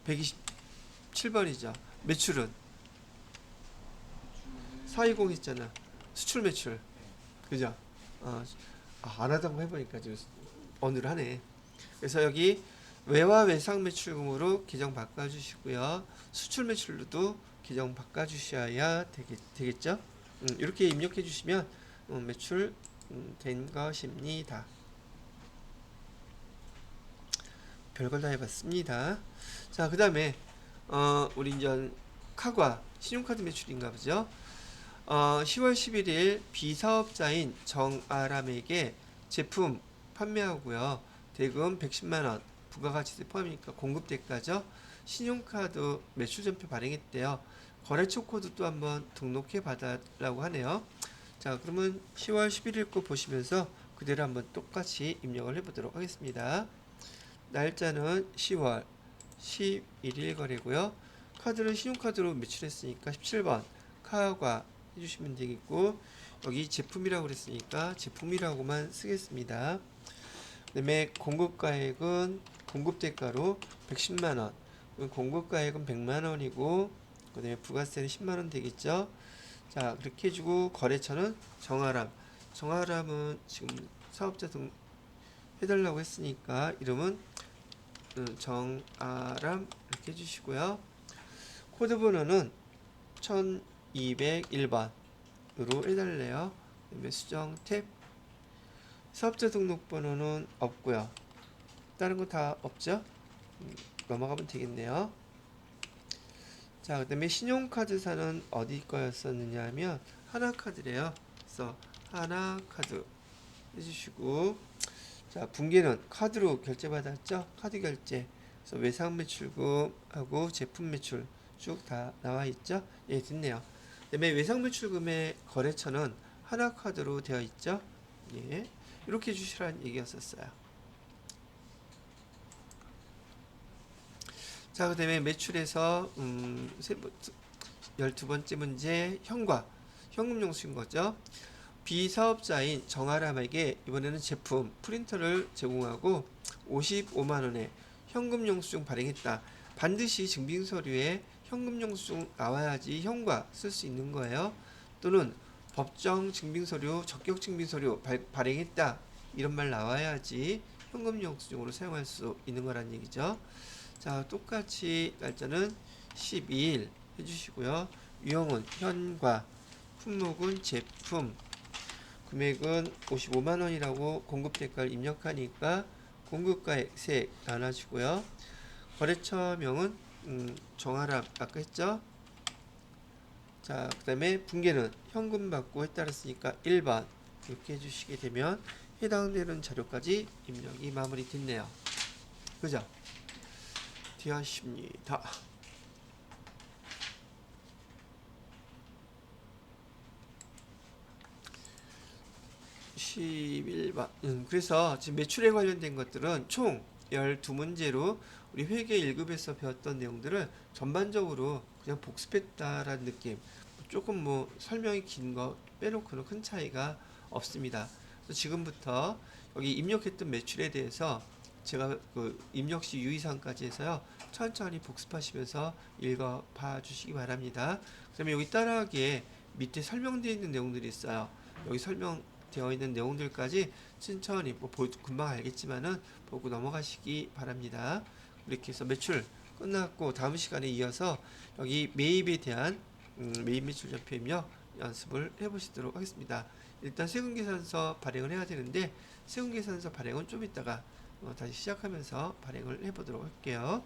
127번이죠. 매출은 420 했잖아. 수출 매출. 그죠? 안 하던 거 해보니까 좀 어눌하네. 그래서 여기 외화 외상 매출금으로 계정 바꿔주시고요. 수출 매출로도 계정 바꿔주셔야 되겠죠? 이렇게 입력해 주시면 매출 된 것입니다. 별걸 다 해봤습니다. 자, 그 다음에 우리 이제 카과 신용카드 매출인가 보죠. 10월 11일 비사업자인 정아람에게 제품 판매하고요. 대금 110만원 부가가치세 포함이니까 공급대가죠. 신용카드 매출전표 발행했대요. 거래처 코드 또 한번 등록해 받아라고 하네요. 자, 그러면 10월 11일 거 보시면서 그대로 한번 똑같이 입력을 해보도록 하겠습니다. 날짜는 10월 11일 거래고요. 카드는 신용카드로 매출했으니까 17번 카과 해주시면 되겠고, 여기 제품이라고 그랬으니까 제품이라고만 쓰겠습니다. 그 다음에 공급가액은 공급대가로 110만원, 공급가액은 100만원이고 그 다음에 부가세는 10만원 되겠죠. 자, 그렇게 해주고 거래처는 정아람은 지금 사업자 등 해달라고 했으니까 이름은 정아람 이렇게 해주시고요. 코드 번호는 1201번으로 해달래요. 그다음에 수정 탭. 사업자 등록번호는 없고요. 다른 거 다 없죠? 넘어가면 되겠네요. 자, 그 다음에 신용카드사는 어디 거였었느냐 하면 하나카드래요. 그래서 하나카드 해주시고, 자, 분기는 카드로 결제 받았죠? 카드 결제. 그래서 외상 매출금하고 제품 매출 쭉 다 나와 있죠? 예, 됐네요. 그 다음에 외상 매출금의 거래처는 하나카드로 되어 있죠. 예, 이렇게 해주시라는 얘기였었어요. 자, 그 다음에 매출에서 12번째 문제 현금 영수인 거죠. 비사업자인 정아람에게 이번에는 제품 프린터를 제공하고 55만원에 현금 영수증 발행했다. 반드시 증빙서류에 현금 영수증 나와야지 현과 쓸 수 있는 거예요. 또는 법정 증빙서류, 적격 증빙서류 발행했다. 이런 말 나와야지 현금 영수증으로 사용할 수 있는 거란 얘기죠. 자, 똑같이 날짜는 12일 해주시고요. 유형은 현과, 품목은 제품, 금액은 55만원이라고 공급 대가를 입력하니까 공급가액 나눠주고요. 거래처명은 정아람 아까 했죠. 자, 그 다음에 분계는 현금 받고 했다 그랬으니까 1번 이렇게 해주시게 되면 해당되는 자료까지 입력이 마무리 됐네요. 그죠? 되었습니다. 11번. 그래서 지금 매출에 관련된 것들은 총 12문제로 우리 회계 1급에서 배웠던 내용들을 전반적으로 그냥 복습했다라는 느낌. 조금 뭐 설명이 긴 거 빼놓고는 큰 차이가 없습니다. 그래서 지금부터 여기 입력했던 매출에 대해서 제가 그 입력 시 유의사항까지 해서요. 천천히 복습하시면서 읽어봐 주시기 바랍니다. 그 다음에 여기 따라하기에 밑에 설명되어 있는 내용들이 있어요. 여기 설명되어 있는 내용들까지 천천히 금방 알겠지만은 보고 넘어가시기 바랍니다. 이렇게 해서 매출 끝났고 다음 시간에 이어서 여기 매입에 대한 매입 매출 전표 입력 연습을 해보시도록 하겠습니다. 일단 세금계산서 발행을 해야 되는데 세금계산서 발행은 좀 이따가 다시 시작하면서 발행을 해보도록 할게요.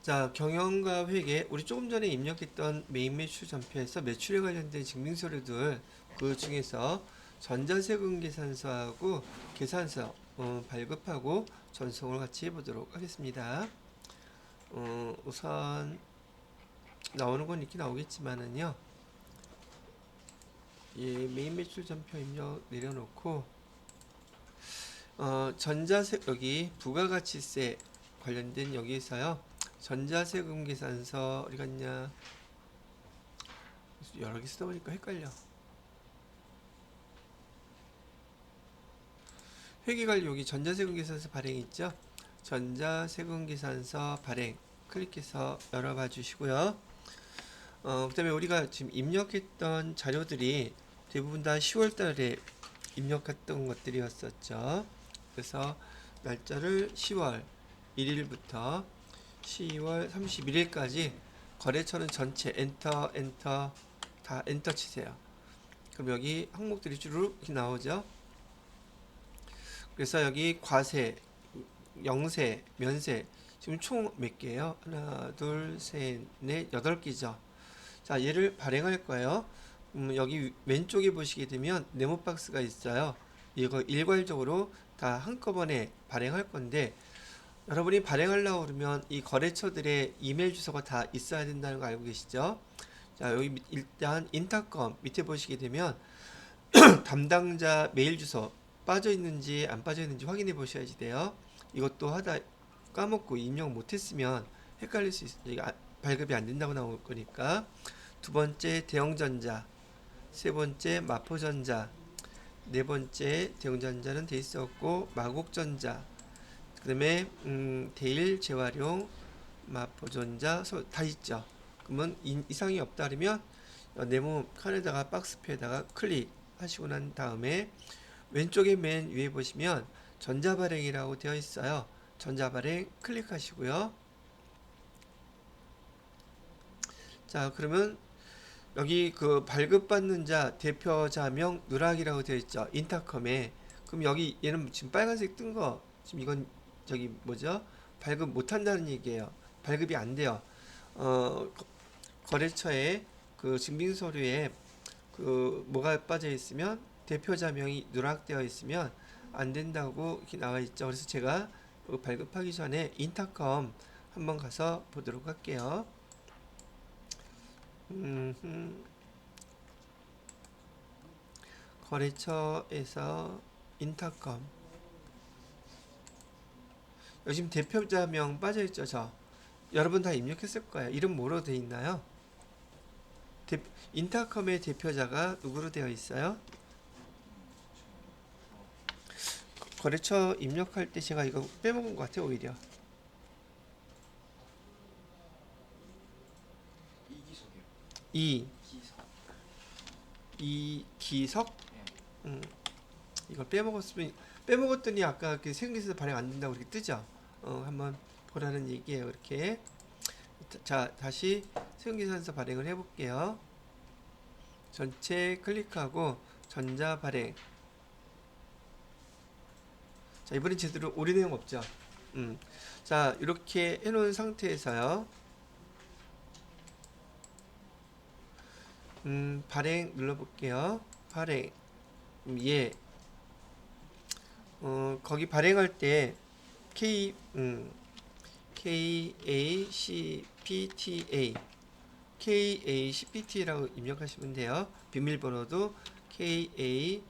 자, 경영과 회계 우리 조금 전에 입력했던 매입 매출 전표에서 매출에 관련된 증빙서류들 그 중에서 전자세금 계산서하고 계산서 발급하고 전송을 같이 해보도록 하겠습니다. 우선 나오는 건 이렇게 나오겠지만은요. 예, 매입 매출 전표 입력 내려놓고 전자세 여기 부가가치세 관련된 여기에서요. 전자세금 계산서 어디 갔냐? 여러 개 쓰다 보니까 헷갈려. 회계관리 여기 전자세금 계산서 발행 있죠? 전자세금 계산서 발행 클릭해서 열어봐 주시고요. 그 다음에 우리가 지금 입력했던 자료들이 대부분 다 10월 달에 입력했던 것들이었었죠. 그래서 날짜를 10월 1일부터 10월 31일까지 거래처는 전체 엔터 다 엔터 치세요. 그럼 여기 항목들이 쭈르륵 이렇게 나오죠. 그래서 여기 과세, 영세, 면세 지금 총 몇 개예요? 하나, 둘, 셋, 넷, 8개죠. 자, 얘를 발행할 거예요. 여기 왼쪽에 보시게 되면 네모 박스가 있어요. 이거 일괄적으로 다 한꺼번에 발행할 건데 여러분이 발행하려고 그러면 이 거래처들의 이메일 주소가 다 있어야 된다는 거 알고 계시죠? 자, 여기 일단 인터컴 밑에 보시게 되면 담당자 메일 주소 빠져 있는지 안 빠져 있는지 확인해 보셔야지 돼요. 이것도 하다 까먹고 입력 못했으면 헷갈릴 수 있어요. 발급이 안 된다고 나올 거니까. 두 번째 대형전자, 세 번째 마포전자, 네 번째 대형전자는 돼 있었고 마곡전자, 그다음에 대일재활용, 마포전자 다 있죠. 그러면 이상이 없다 그러면 네모 칸에다가 박스표에다가 클릭하시고 난 다음에 왼쪽에 맨 위에 보시면 전자발행이라고 되어 있어요. 전자발행 클릭하시고요. 자, 그러면 여기 그 발급받는 자 대표자명 누락이라고 되어 있죠. 인터컴에. 그럼 여기 얘는 지금 빨간색 뜬 거 지금 이건 저기 뭐죠? 발급 못 한다는 얘기예요. 발급이 안 돼요. 거래처에 그 증빙서류에 그 뭐가 빠져 있으면 대표자명이 누락되어 있으면 안 된다고 이렇게 나와 있죠. 그래서 제가 그 발급하기 전에 인터컴 한번 가서 보도록 할게요. 거래처에서 인터컴. 여기 지금 대표자명 빠져있죠, 저. 여러분 다 입력했을 거예요. 이름 뭐로 되어 있나요? 인터컴의 대표자가 누구로 되어 있어요? 거래처 입력할 때 제가 이거 빼먹은 것 같아요, 오히려. 이기석이요. 기석. 이기석? 예. 이걸 빼먹었더니 아까 그 세금기사 발행 안 된다고 이렇게 뜨죠. 한번 보라는 얘기예요. 이렇게. 자, 다시 세금기사에서 발행을 해볼게요. 전체 클릭하고 전자 발행. 자, 이번엔 제대로 오류 내용 없죠. 자, 이렇게 해놓은 상태에서요. 발행 눌러볼게요. 발행. 예. 거기 발행할 때 KACPTA라고 입력하시면 돼요. 비밀번호도 KACPTA.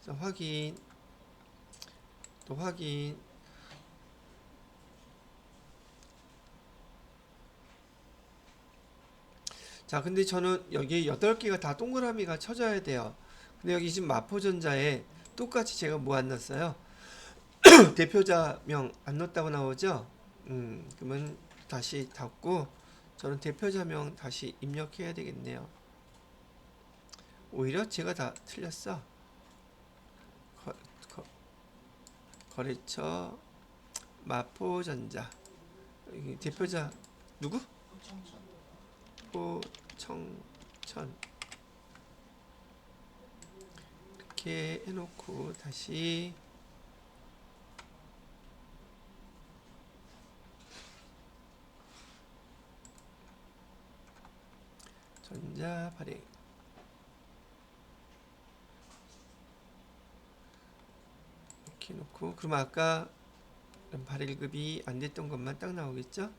자, 확인. 또 확인. 자, 근데 저는 여기 8개가 다 동그라미가 쳐져야 돼요. 근데 여기 지금 마포전자에 똑같이 제가 뭐 안 넣었어요? 대표자명 안 넣었다고 나오죠? 그러면 다시 닫고 저는 대표자명 다시 입력해야 되겠네요. 오히려 제가 다 틀렸어. 거래처 마포전자. 여기 대표자 누구? 포청천. 이렇게 해놓고 다시 전자 발행. 이렇게 놓고 그러면 아까 발행급이 안 됐던 것만 딱 나오겠죠?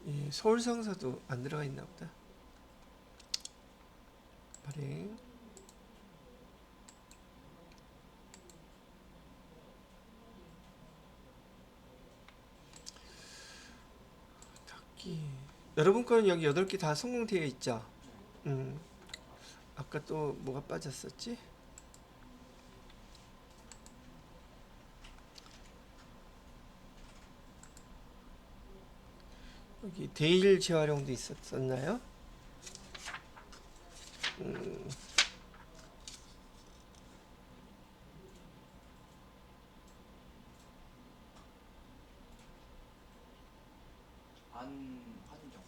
예, 서울상사도 안 들어가 있나 보다. 발행. 닫기. 여러분 거는 여기 8개 다 성공되어 있죠? 아까 또 뭐가 빠졌었지? 여기 대일 재활용도 있었나요? 안환경.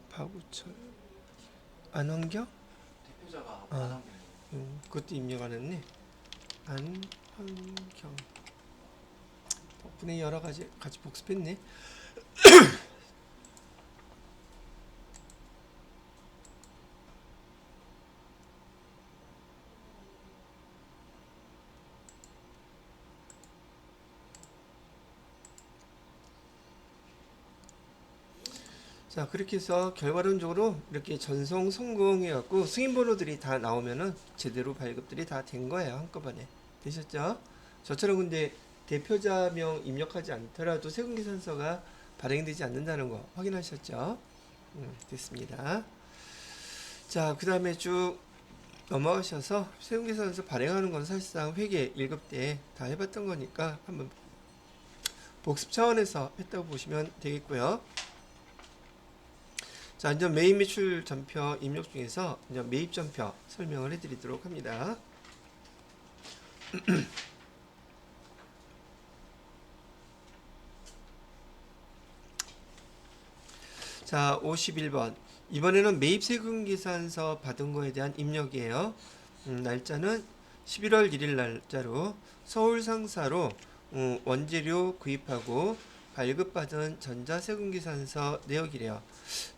파구철 안환경? 대표자가 아. 안환경이에요. 그것도 입력 안 했네. 안환경. 덕분에 여러 가지 같이 복습했네. 자, 그렇게 해서 결과론적으로 이렇게 전송 성공해갖고 승인번호들이 다 나오면은 제대로 발급들이 다 된 거예요. 한꺼번에. 되셨죠? 저처럼 근데 대표자명 입력하지 않더라도 세금계산서가 발행되지 않는다는 거 확인하셨죠? 됐습니다. 자, 그 다음에 쭉 넘어가셔서 세금계산서 발행하는 건 사실상 회계 1급 때 다 해봤던 거니까 한번 복습 차원에서 했다고 보시면 되겠고요. 자, 이제 매입 매출 전표 입력 중에서 이제 매입 전표 설명을 해드리도록 합니다. 자, 51번. 이번에는 매입 세금 계산서 받은 거에 대한 입력이에요. 날짜는 11월 1일 날짜로 서울 상사로 원재료 구입하고 발급받은 전자세금계산서 내역이래요.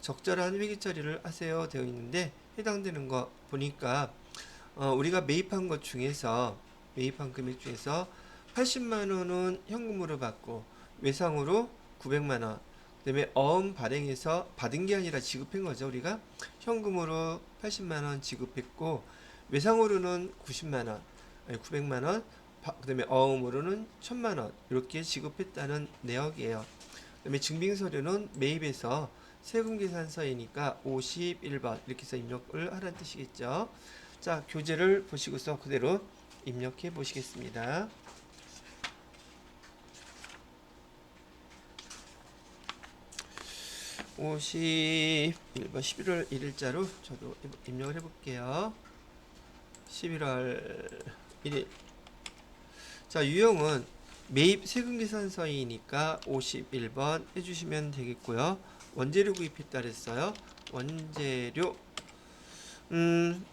적절한 회계 처리를 하세요 되어 있는데 해당되는 거 보니까 우리가 매입한 것 중에서 매입한 금액 중에서 80만 원은 현금으로 받고 외상으로 900만 원. 그다음에 어음 발행해서 받은 게 아니라 지급한 거죠. 우리가 현금으로 80만 원 지급했고 외상으로는 90만 원, 아니 900만 원. 그다음에 어음으로는 1000만 원 이렇게 지급했다는 내역이에요. 그다음에 증빙서류는 매입에서 세금계산서이니까 51번 이렇게 해서 입력을 하라는 뜻이겠죠. 자, 교재를 보시고서 그대로 입력해 보시겠습니다. (51번) 11월 1일자로 저도 입력을 해볼게요. 11월 1일. 자, 유형은 매입 세금계산서이니까 51번 해주시면 되겠고요. 원재료 구입했다 그랬어요. 원재료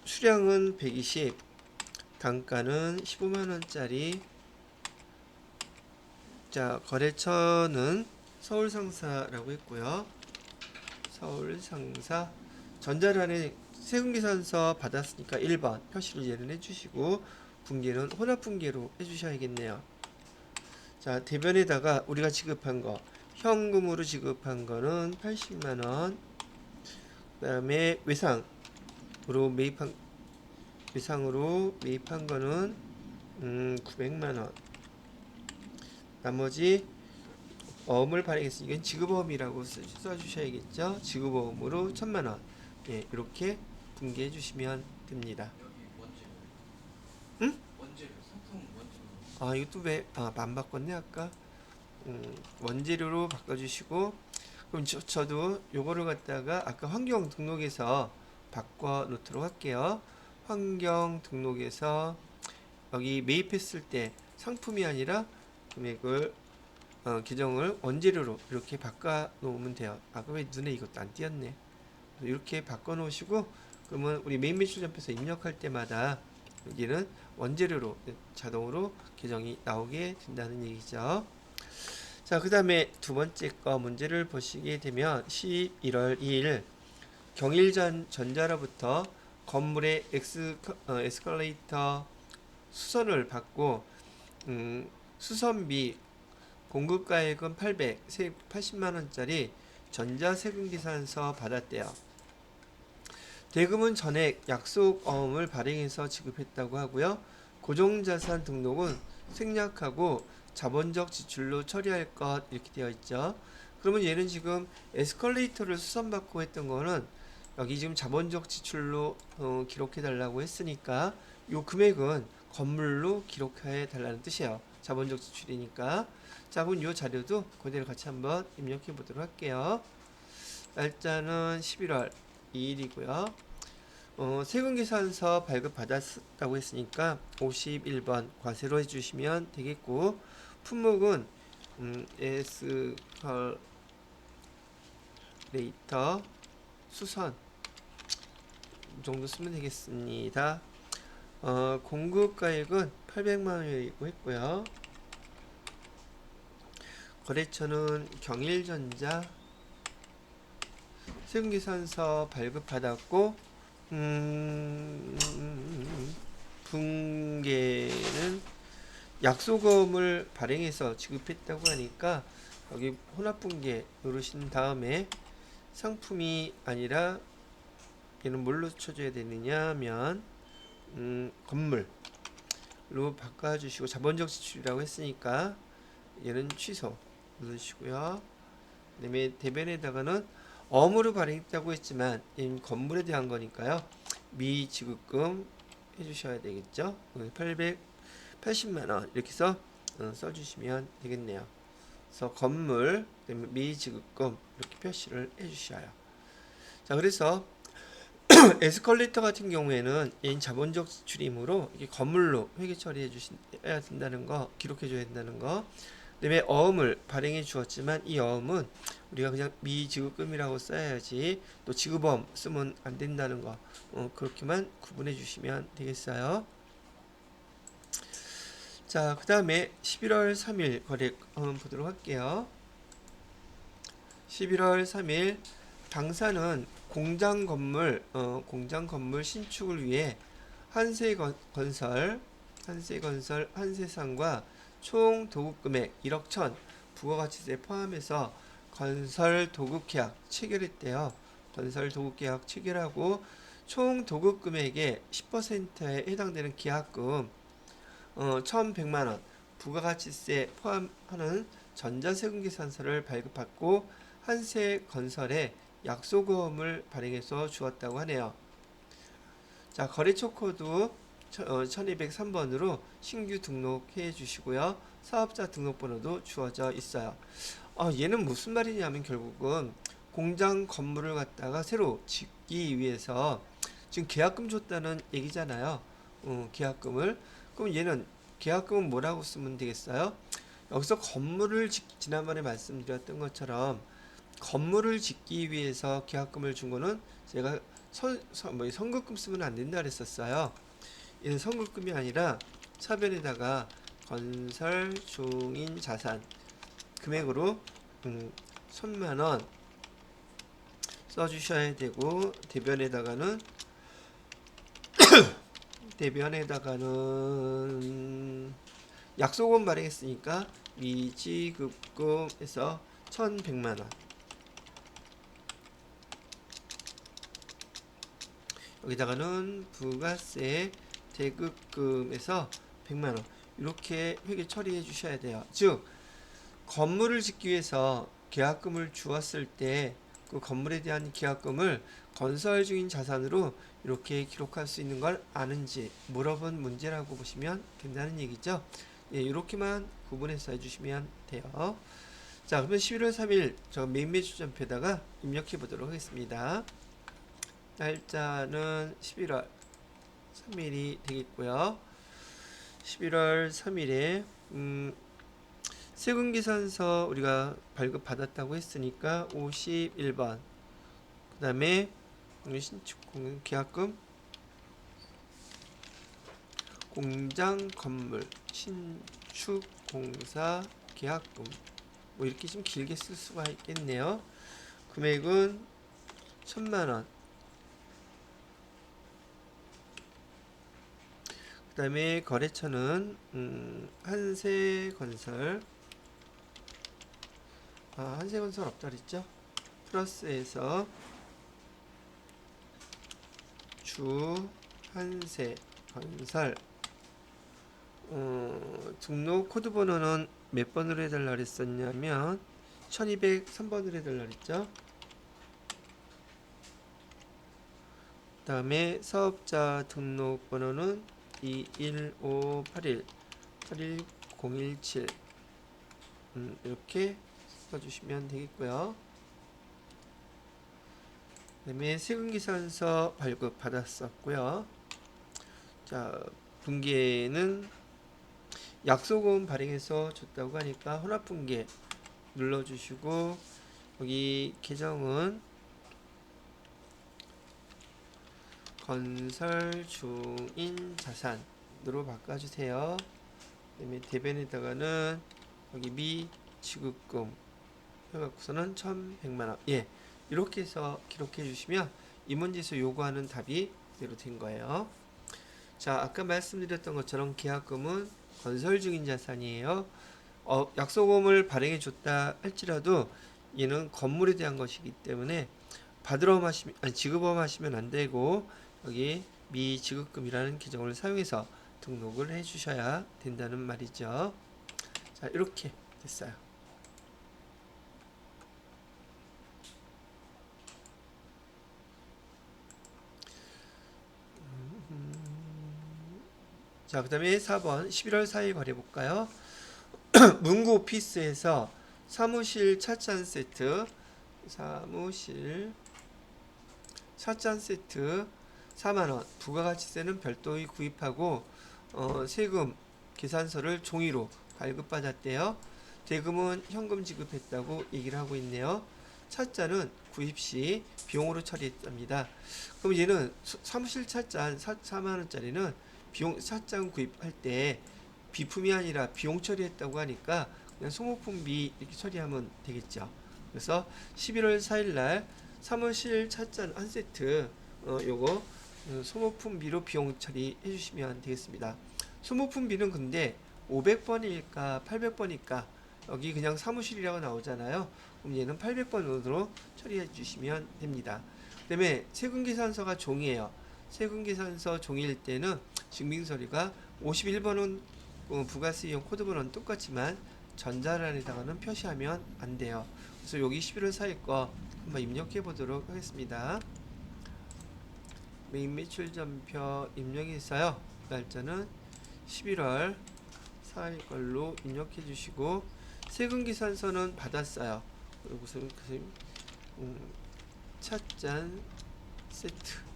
수량은 120, 단가는 15만원짜리. 자, 거래처는 서울상사라고 했고요. 서울상사. 전자란에 세금계산서 받았으니까 1번 표시를 얘는 해주시고 분계는 혼합분계로 해주셔야겠네요. 자, 대변에다가 우리가 지급한 거 현금으로 지급한 거는 80만원. 그 다음에 외상으로 매입한 거는 900만원. 나머지 어음을 발행했으니까 이건 지급어음이라고 써주셔야겠죠. 지급어음으로 1000만원. 예, 이렇게 분계해 주시면 됩니다. 여기 원재료. 응? 원재료 상품 원재료. 아, 이것도 왜 안 바꿨네 아까. 원재료로 바꿔주시고 그럼 저도 요거를 갖다가 아까 환경 등록에서 바꿔 놓도록 할게요. 환경 등록에서 여기 매입했을 때 상품이 아니라 금액을 계정을 원재료로 이렇게 바꿔 놓으면 돼요. 아, 왜 눈에 이것도 안 띄었네. 이렇게 바꿔 놓으시고 그러면 우리 메인 매출점표에서 입력할 때마다 여기는 원재료로 자동으로 계정이 나오게 된다는 얘기죠. 자, 그 다음에 두 번째 거 문제를 보시게 되면 11월 2일 경일전자로부터 건물의 에스컬레이터 수선을 받고 수선비 공급가액은 80만원짜리 전자세금계산서 받았대요. 대금은 전액 약속어음을 발행해서 지급했다고 하고요. 고정자산 등록은 생략하고 자본적 지출로 처리할 것 이렇게 되어 있죠. 그러면 얘는 지금 에스컬레이터를 수선받고 했던 거는 여기 지금 자본적 지출로 기록해 달라고 했으니까 요 금액은 건물로 기록해 달라는 뜻이에요. 자본적 지출이니까. 자, 그럼 요 자료도 그대로 같이 한번 입력해 보도록 할게요. 날짜는 11월 2일이고요. 세금계산서 발급받았다고 했으니까 51번 과세로 해주시면 되겠고 품목은 에스컬레이터 수선 이 정도 쓰면 되겠습니다. 공급가액은 800만원이고 했고요. 거래처는 경일전자. 세금계산서 발급받았고 분계는 약속어음을 발행해서 지급했다고 하니까 여기 혼합분계 누르신 다음에 상품이 아니라 얘는 뭘로 쳐줘야 되느냐 하면 건물로 바꿔주시고 자본적 지출이라고 했으니까 얘는 취소 누르시고요. 그 다음에 대변에다가는 어음으로 발행했다고 했지만 이 건물에 대한 거니까요. 미지급금 해주셔야 되겠죠. 880만원 이렇게 해서 써주시면 되겠네요. 그래서 건물 미지급금 이렇게 표시를 해주셔요. 자, 그래서 에스컬레이터 같은 경우에는 이 자본적 지출이므로 이게 건물로 회계 처리해 주셔야 된다는 거, 기록해 줘야 된다는 거. 그다음에 어음을 발행해 주었지만 이 어음은 우리가 그냥 미지급금이라고 써야지 또 지급어음 쓰면 안 된다는 거. 그렇게만 구분해 주시면 되겠어요. 자, 그 다음에 11월 3일 거래 한번 보도록 할게요. 11월 3일 당사는 공장 건물 신축을 위해 한세건설, 한세상과 총 도급 금액 1억 1천 부가가치세 포함해서 건설 도급 계약 체결했대요. 건설 도급 계약 체결하고 총 도급 금액의 10%에 해당되는 계약금 1,100만 원 부가가치세 포함하는 전자세금 계산서를 발급받고 한세건설에 약속금을 발행해서 주었다고 하네요. 자, 거래처 코드 1203번으로 신규 등록해 주시고요. 사업자 등록번호도 주어져 있어요. 얘는 무슨 말이냐면 결국은 공장 건물을 갖다가 새로 짓기 위해서 지금 계약금 줬다는 얘기잖아요. 계약금을. 그럼 얘는 계약금은 뭐라고 쓰면 되겠어요? 여기서 건물을 지난번에 말씀드렸던 것처럼 건물을 짓기 위해서 계약금을 준 거는 제가 선급금 쓰면 안 된다 그랬었어요. 얘는 선급금이 아니라 차변에다가 건설 중인 자산 금액으로 1,000만 원 써주셔야 되고 대변에다가는 약속금 발행했으니까 미지급금에서 1,100만 원 여기다가는 부가세 대급금에서 100만 원 이렇게 회계 처리해 주셔야 돼요. 즉 건물을 짓기 위해서 계약금을 주었을 때 그 건물에 대한 계약금을 건설 중인 자산으로 이렇게 기록할 수 있는 걸 아는지 물어본 문제라고 보시면 된다는 얘기죠. 예, 이렇게만 구분해서 해주시면 돼요. 자, 그러면 11월 3일 저 메인 매출전표에다가 입력해 보도록 하겠습니다. 날짜는 11월 3일이 되겠고요. 11월 3일에 세금계산서 우리가 발급 받았다고 했으니까 51번 그 다음에 신축 계약금 공장 건물 신축 공사 계약금 뭐 이렇게 좀 길게 쓸 수가 있겠네요. 금액은 1,000만 원 그 다음에 거래처는 한세건설 한세건설 없다 그랬죠? 플러스에서 주 한세건설 등록 코드 번호는 몇 번으로 해달라 그랬었냐면 1203번으로 해달라 그랬죠? 그 다음에 사업자 등록 번호는 21581 81017 이렇게 써주시면 되겠고요. 그 다음에 세금계산서 발급 받았었고요. 자, 분기에는 약속금 발행해서 줬다고 하니까 혼합분기 눌러주시고 여기 계정은 건설 중인 자산으로 바꿔주세요. 그 다음에 대변에다가는 여기 미지급금 해갖고서는 1,100만 원. 예, 이렇게 해서 기록해 주시면 이 문제에서 요구하는 답이 그대로 된 거예요. 자, 아까 말씀드렸던 것처럼 계약금은 건설 중인 자산이에요. 약속금을 발행해 줬다 할지라도 얘는 건물에 대한 것이기 때문에 지급험하시면 안 되고 여기 미지급금이라는 계정을 사용해서 등록을 해 주셔야 된다는 말이죠. 자, 이렇게 됐어요. 자, 그 다음에 4번 11월 4일 거래 볼까요? 문구 오피스에서 사무실 찻잔 세트 4만원 부가가치세는 별도의 구입하고 세금 계산서를 종이로 발급받았대요. 대금은 현금 지급했다고 얘기를 하고 있네요. 찻잔은 구입 시 비용으로 처리했답니다. 그럼 얘는 사무실 찻잔 4만원짜리는 비용 찻잔 구입할 때 비품이 아니라 비용 처리했다고 하니까 그냥 소모품비 이렇게 처리하면 되겠죠. 그래서 11월 4일 날 사무실 찻잔 한 세트 요거 소모품비로 비용 처리해 주시면 되겠습니다. 소모품비는 근데 500번일까 800번일까 여기 그냥 사무실이라고 나오잖아요. 그럼 얘는 800번으로 처리해 주시면 됩니다. 그 다음에 세금계산서가 종이에요. 세금계산서 종이일 때는 증빙서류가 51번은 부가세이용 코드번호는 똑같지만 전자란에다가는 표시하면 안 돼요. 그래서 여기 11월 4일 거 한번 입력해 보도록 하겠습니다. 메인 매출 전표 입력했어요. 날짜는 11월 4일 걸로 입력해 주시고 세금계산서는 받았어요. 무슨 찻잔 세트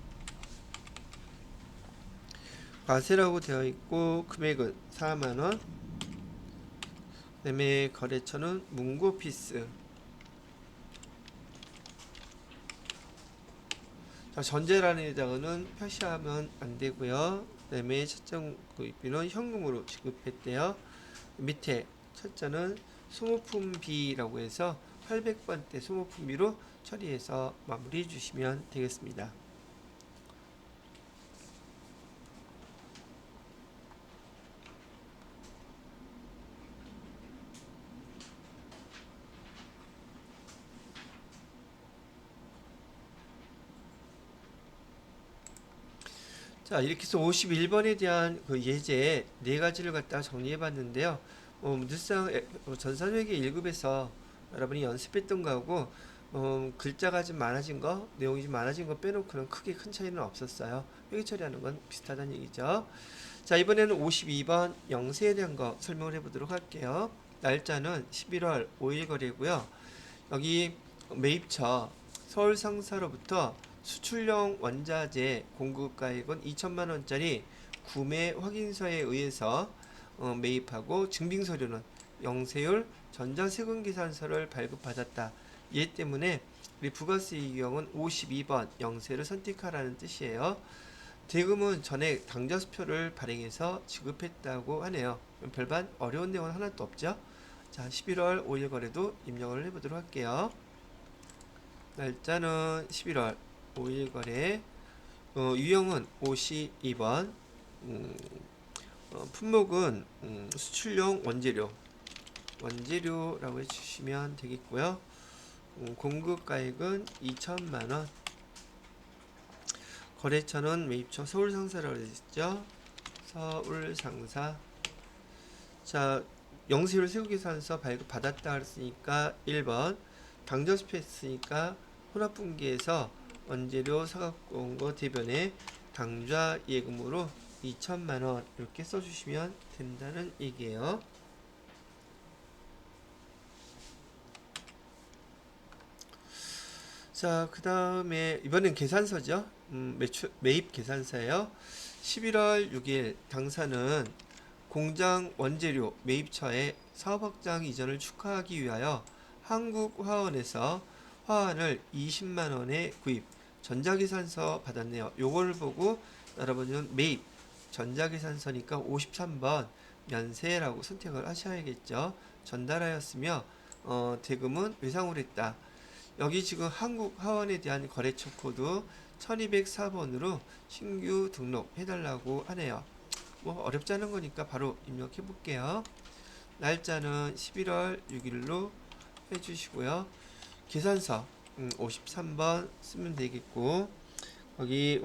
과세라고 되어 있고 금액은 4만원. 그다음에 거래처는 문고피스. 자, 전재란에다가는 표시하면 안 되고요. 그다음에 찻잔 구입비는 현금으로 지급했대요. 밑에 찻잔은 소모품비라고 해서 800번대 소모품비로 처리해서 마무리해 주시면 되겠습니다. 자, 이렇게 해서 51번에 대한 그 예제 네 가지를 갖다 정리해 봤는데요. 늘상 전산회계 1급에서 여러분이 연습했던 거하고 글자가 좀 많아진 거, 내용이 좀 많아진 거 빼놓고는 크게 큰 차이는 없었어요. 회계 처리하는 건 비슷하다는 얘기죠. 자, 이번에는 52번 영세에 대한 거 설명을 해보도록 할게요. 날짜는 11월 5일 거래고요. 여기 매입처 서울 상사로부터 수출용 원자재 공급가액은 2천만 원짜리 구매 확인서에 의해서 매입하고 증빙서류는 영세율 전자세금계산서를 발급받았다. 이 때문에 우리 부가세이경은 52번 영세를 선택하라는 뜻이에요. 대금은 전액 당좌수표를 발행해서 지급했다고 하네요. 별반 어려운 내용은 하나도 없죠. 자, 11월 5일 거래도 입력을 해보도록 할게요. 날짜는 11월 5일 거래. 유형은 52번. 품목은 수출용 원재료라고 해주시면 되겠고요. 공급가액은 2천만원. 거래처는 매입처 서울상사라고 했죠. 서울상사. 자, 영세율 세후계산서 발급받았다 그랬으니까 1번. 당좌수표 했으니까 혼합분기에서 원재료 사갖고 온 거 대변에 당좌 예금으로 2천만원 이렇게 써주시면 된다는 얘기예요. 자, 그 다음에 이번엔 계산서죠. 매입 계산서예요. 11월 6일 당사는 공장 원재료 매입처에 사업 확장 이전을 축하하기 위하여 한국화원에서 화환을 20만원에 구입 전자계산서 받았네요. 요거를 보고 여러분은 매입 전자계산서니까 53번 면세라고 선택을 하셔야겠죠. 전달하였으며 대금은 외상으로 했다. 여기 지금 한국화원에 대한 거래처 코드 1204번으로 신규 등록해달라고 하네요. 뭐 어렵지 않은 거니까 바로 입력해 볼게요. 날짜는 11월 6일로 해주시고요. 계산서 53번 쓰면 되겠고, 거기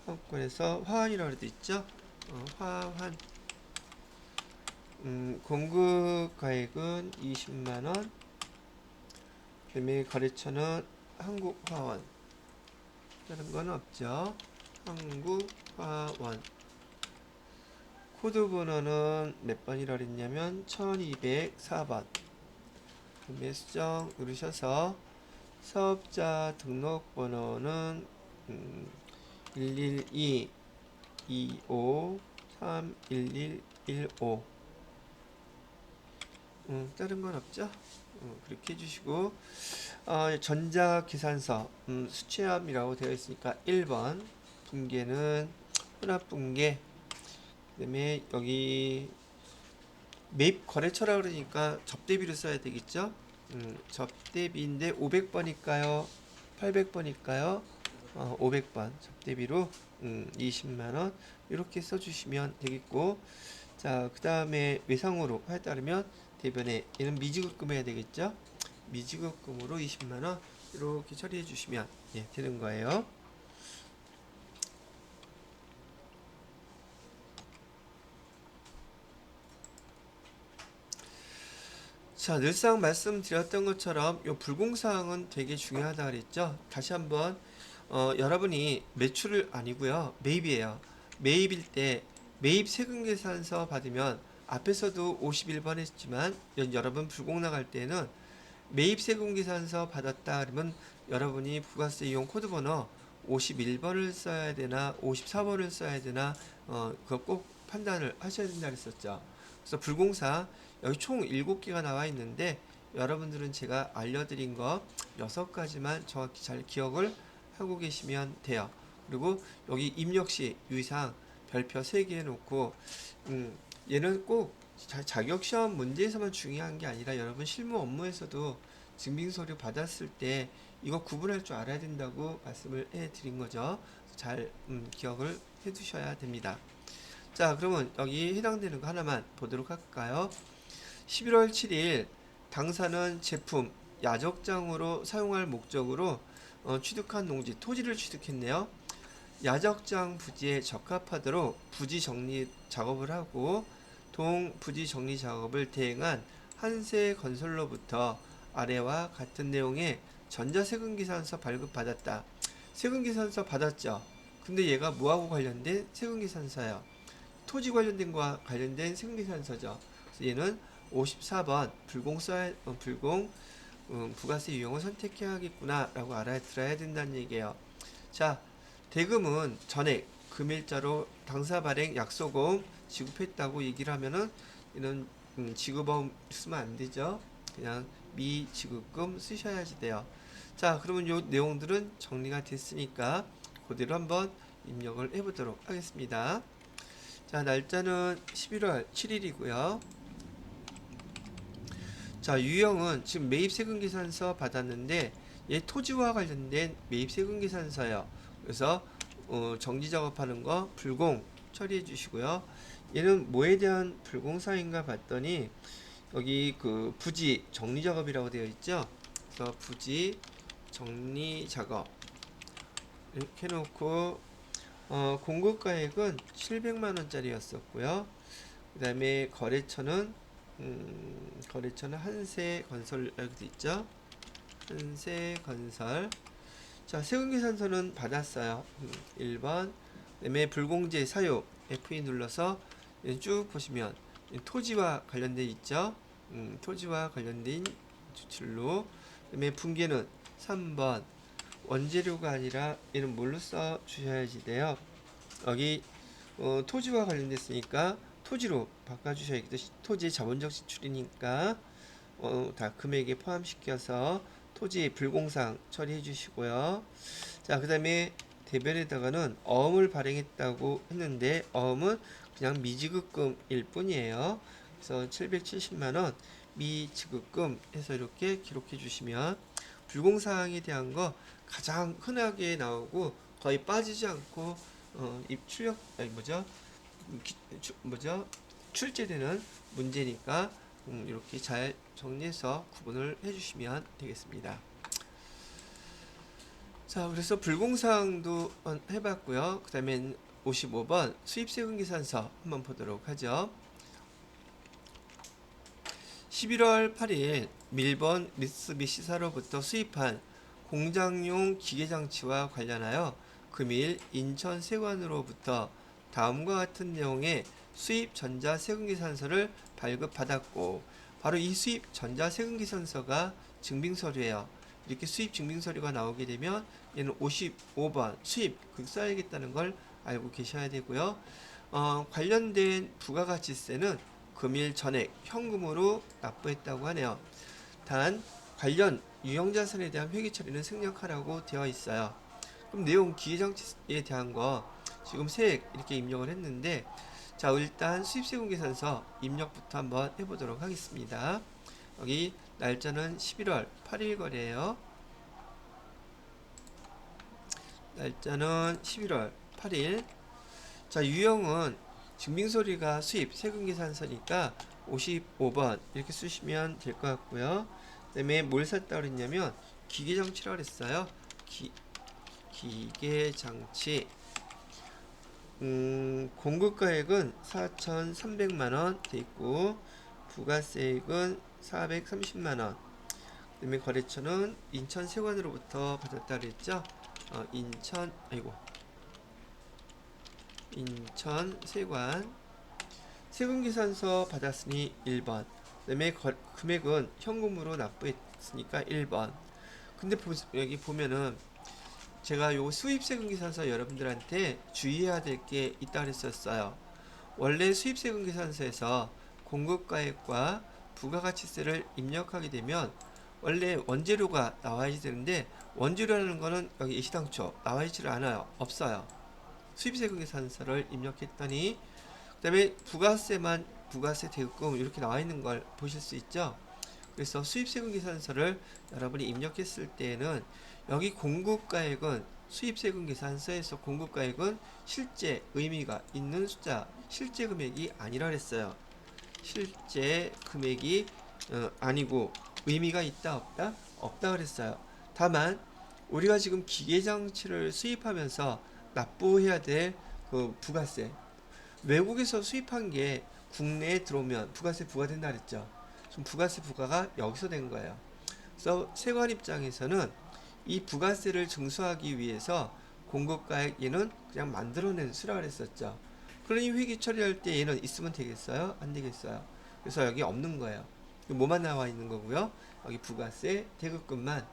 화원권에서 화환이라고 되어 있죠. 화환. 공급가액은 20만원. 매매 거래처는 한국화원. 다른 건 없죠. 한국화원. 코드 번호는 몇 번이라 그랬냐면 1204번. 매매 수정 누르셔서 사업자 등록번호는 112 25 31115. 다른 건 없죠? 그렇게 해주시고 전자계산서 수취함이라고 되어 있으니까 1번 분계는 혼합분계. 그 다음에 여기 매입 거래처라 그러니까 접대비를 써야 되겠죠. 접대비인데 500번일까요? 800번일까요? 500번 접대비로 20만 원 이렇게 써주시면 되겠고, 자, 그 다음에 외상으로 하에 따르면 대변에 얘는 미지급금 해야 되겠죠. 미지급금으로 20만 원 이렇게 처리해 주시면 예, 되는 거예요. 자, 늘상 말씀드렸던 것처럼 요 불공사항은 되게 중요하다 그랬죠. 다시 한번 여러분이 매출을 아니고요, 매입이에요. 매입일 때 매입 세금 계산서 받으면 앞에서도 51번 했지만 여러분 불공 나갈 때는 매입 세금 계산서 받았다 그러면 여러분이 부가세 이용 코드 번호 51번을 써야 되나 54번을 써야 되나 그거 꼭 판단을 하셔야 된다 그랬었죠. 그래서 불공사 여기 총 7개가 나와 있는데 여러분들은 제가 알려드린 거 6가지만 정확히 잘 기억을 하고 계시면 돼요. 그리고 여기 입력시 유의사항 별표 3개 해놓고 얘는 꼭 자격시험 문제에서만 중요한 게 아니라 여러분 실무 업무에서도 증빙서류 받았을 때 이거 구분할 줄 알아야 된다고 말씀을 해드린 거죠. 잘 기억을 해두셔야 됩니다. 자, 그러면 여기 해당되는 거 하나만 보도록 할까요? 11월 7일 당사는 제품 야적장으로 사용할 목적으로 취득한 농지 토지를 취득했네요. 야적장 부지에 적합하도록 부지 정리 작업을 하고 동 부지 정리 작업을 대행한 한세 건설로부터 아래와 같은 내용의 전자세금계산서 발급받았다. 세금계산서 받았죠. 근데 얘가 뭐하고 관련된 세금계산서예요? 토지 관련된 거와 관련된 세금계산서죠. 그래서 얘는 54번 불공 부가세 유형을 선택해야겠구나 라고 알아들어야 된다는 얘기예요. 자, 대금은 전액 금일자로 당사 발행 약소금 지급했다고 얘기를 하면은 이런 지급어음 쓰면 안 되죠. 그냥 미지급금 쓰셔야지 돼요. 자, 그러면 요 내용들은 정리가 됐으니까 그대로 한번 입력을 해보도록 하겠습니다. 자, 날짜는 11월 7일이고요. 자, 유형은 지금 매입세금계산서 받았는데 얘 토지와 관련된 매입세금계산서예요. 그래서 정지작업하는 거 불공 처리해 주시고요. 얘는 뭐에 대한 불공사인가 봤더니 여기 그 부지 정리작업이라고 되어 있죠. 그래서 부지 정리작업 이렇게 해놓고 공급가액은 700만원짜리였었고요. 그 다음에 거래처는 한세건설 이렇게 돼 있죠. 한세건설. 자, 세금계산서는 받았어요. 1번. 그다음에 불공제 사유 F2 눌러서 쭉 보시면 토지와 관련돼 있죠. 토지와 관련된 추출로. 그다음에 분계는 3번. 원재료가 아니라 얘는 뭘로 써 주셔야지 돼요. 여기 토지와 관련됐으니까 토지로 바꿔주셔야겠죠. 토지 자본적 지출이니까 다 금액에 포함시켜서 토지 불공상 처리해 주시고요. 자, 그 다음에 대변에다가는 어음을 발행했다고 했는데 어음은 그냥 미지급금일 뿐이에요. 그래서 770만원 미지급금 해서 이렇게 기록해 주시면 불공사항에 대한 거 가장 흔하게 나오고 거의 빠지지 않고 출력 아니 출제되는 문제니까 이렇게 잘 정리해서 구분을 해주시면 되겠습니다. 자, 그래서 불공사항도 해봤고요. 그 다음에 55번 수입세금계산서 한번 보도록 하죠. 11월 8일 밀번 미쓰비시사로부터 수입한 공장용 기계장치와 관련하여 금일 인천세관으로부터 다음과 같은 내용의 수입 전자세금계산서를 발급받았고 바로 이 수입 전자세금계산서가 증빙서류예요. 이렇게 수입 증빙서류가 나오게 되면 얘는 55번 수입 써야겠다는 걸 알고 계셔야 되고요. 관련된 부가가치세는 금일 전액 현금으로 납부했다고 하네요. 단 관련 유형자산에 대한 회계 처리는 생략하라고 되어 있어요. 그럼 내용 기계장치에 대한 거 지금 세액 이렇게 입력을 했는데 자, 일단 수입세금계산서 입력부터 한번 해보도록 하겠습니다. 여기 날짜는 11월 8일 거래예요. 날짜는 11월 8일. 자, 유형은 증빙서류가 수입 세금계산서니까 55번 이렇게 쓰시면 될 것 같고요. 그 다음에 뭘 샀다 그랬냐면 기계장치라고 그랬어요. 기계장치. 공급가액은 4,300만원 돼 있고 부가세액은 430만원. 그 다음에 거래처는 인천 세관으로부터 받았다 그랬죠. 인천 세관. 세금계산서 받았으니 1번. 그 다음에 금액은 현금으로 납부했으니까 1번. 근데 여기 보면은 제가 요 수입세금계산서 여러분들한테 주의해야 될 게 있다 그랬었어요. 원래 수입세금계산서에서 공급가액과 부가가치세를 입력하게 되면 원래 원재료가 나와야 되는데 원재료라는 거는 여기 시당초 나와 있지를 않아요. 없어요. 수입세금계산서를 입력했더니 그 다음에 부가세만 부가세 대금 이렇게 나와 있는 걸 보실 수 있죠. 그래서 수입세금계산서를 여러분이 입력했을 때에는 여기 공급가액은 수입세금계산서에서 공급가액은 실제 의미가 있는 숫자, 실제 금액이 아니라 그랬어요. 실제 금액이 아니고 의미가 있다 없다? 없다 그랬어요. 다만 우리가 지금 기계장치를 수입하면서 납부해야 될 그 부가세, 외국에서 수입한 게 국내에 들어오면 부가세 부과된다 그랬죠. 지금 부가세 부과가 여기서 된 거예요. 그래서 세관 입장에서는 이 부가세를 증수하기 위해서 공급가액 얘는 그냥 만들어낸 수라 그랬었죠. 그러니 회계 처리할 때 얘는 있으면 되겠어요? 안 되겠어요? 그래서 여기 없는 거예요. 뭐만 나와 있는 거고요. 여기 부가세 대급금만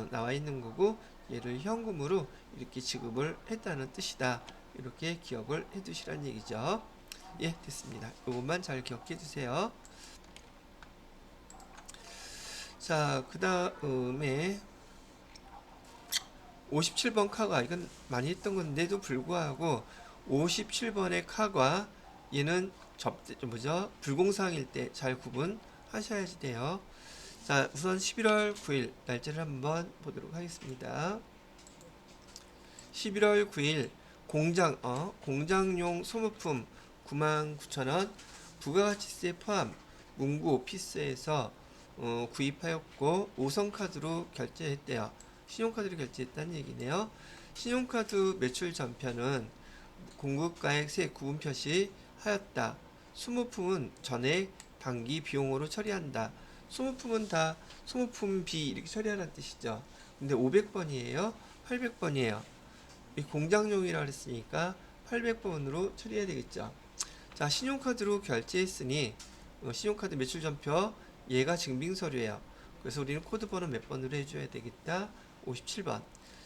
나와 있는 거고 얘를 현금으로 이렇게 지급을 했다는 뜻이다. 이렇게 기억을 해 두시란 얘기죠. 예, 됐습니다. 이것만 잘 기억해 주세요. 자, 그 다음에 57번 카가 이건 많이 했던 건데도 불구하고 57번의 카가 얘는 불공사항일 때 잘 구분하셔야지 돼요. 자, 우선 11월 9일 날짜를 한번 보도록 하겠습니다. 11월 9일 공장용 소모품 99,000원 부가가치세 포함 문구 오피스에서 구입하였고 5성카드로 결제했대요. 신용카드로 결제했다는 얘기네요. 신용카드 매출 전편은 공급가액 세 구분 표시 하였다. 소모품은 전액 당기 비용으로 처리한다. 소모품은 다 소모품비 이렇게 처리하라는 뜻이죠. 근데 500번이에요? 800번이에요? 공장용이라 그랬으니까 800번으로 처리해야 되겠죠. 자, 신용카드로 결제했으니 신용카드 매출 전표 얘가 증빙서류예요. 그래서 우리는 코드 번호 몇 번으로 해줘야 되겠다. 57번.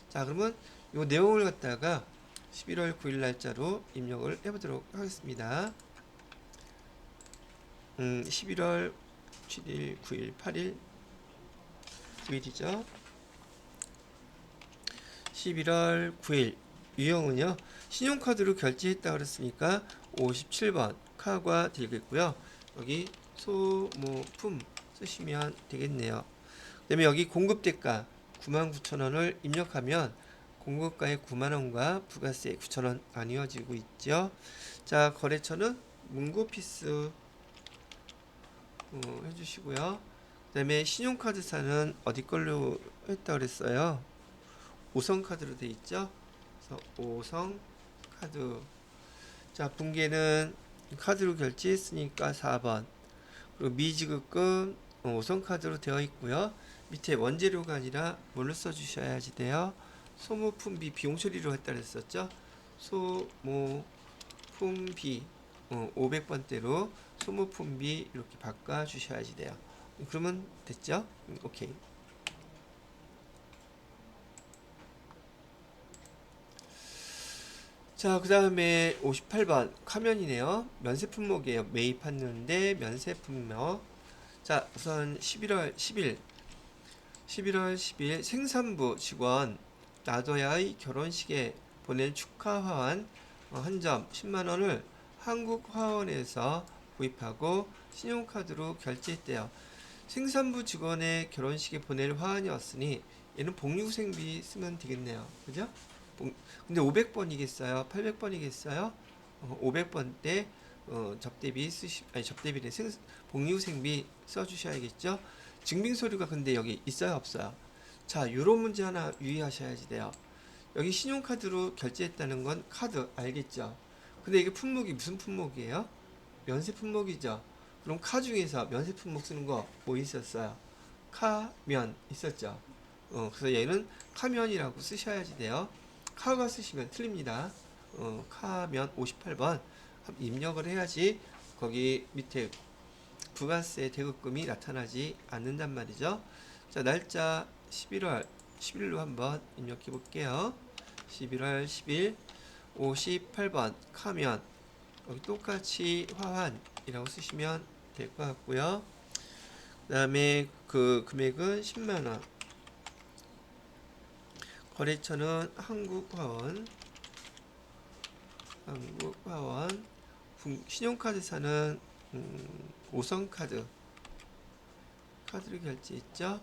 자, 그러면 이 내용을 갖다가 11월 9일 날짜로 입력을 해보도록 하겠습니다. 11월 7일, 9일, 8일 9일이죠. 11월 9일 유형은요. 신용카드로 결제했다 그랬으니까 57번 카가 되겠고요. 여기 소모품 쓰시면 되겠네요. 그 다음에 여기 공급대가 99,000원을 입력하면 공급가액 9만원과 부가세 9,000원 나뉘어지고 있죠. 자, 거래처는 문구오피스 해주시고요. 그 다음에 신용카드사는 어디 걸로 했다 그랬어요? 5성카드로 돼 있죠. 그래서 5성카드. 자, 분계는 카드로 결제했으니까 4번. 그리고 미지급금 5성카드로 되어 있고요. 밑에 원재료가 아니라 뭘로 써주셔야지 돼요? 소모품비 비용 처리로 했다 그랬었죠. 소모품비 500번대로 소모품비 이렇게 바꿔주셔야지 돼요. 그러면 됐죠? 오케이. 자, 그 다음에 58번 카면이네요. 면세품목이에요. 매입했는데 면세품목. 자, 우선 11월 10일 생산부 직원 나도야의 결혼식에 보낸 축하 화환 한 점 10만원을 한국화원에서 구입하고 신용카드로 결제했대요. 생산부 직원의 결혼식에 보낼 화환이었으니 얘는 복리후생비 쓰면 되겠네요. 그죠? 근데 500번이겠어요? 800번이겠어요? 500번 때 접대비 접대비래 복리후생비 써주셔야겠죠? 증빙서류가 근데 여기 있어요, 없어요? 자, 요런 문제 하나 유의하셔야지 돼요. 여기 신용카드로 결제했다는 건 카드 알겠죠? 근데 이게 품목이 무슨 품목이에요? 면세 품목이죠. 그럼 카 중에서 면세 품목 쓰는 거 뭐 있었어요? 카면 있었죠. 그래서 얘는 카면이라고 쓰셔야지 돼요. 카가 쓰시면 틀립니다. 카면 58번 입력을 해야지 거기 밑에 부가세 대급금이 나타나지 않는단 말이죠. 자, 날짜 11월 11일로 한번 입력해 볼게요. 11월 10일 58번 카면 여기 똑같이 화환이라고 쓰시면 될 것 같고요. 그 다음에 그 금액은 10만원, 거래처는 한국화원, 신용카드사는 5성카드 카드를 결제했죠.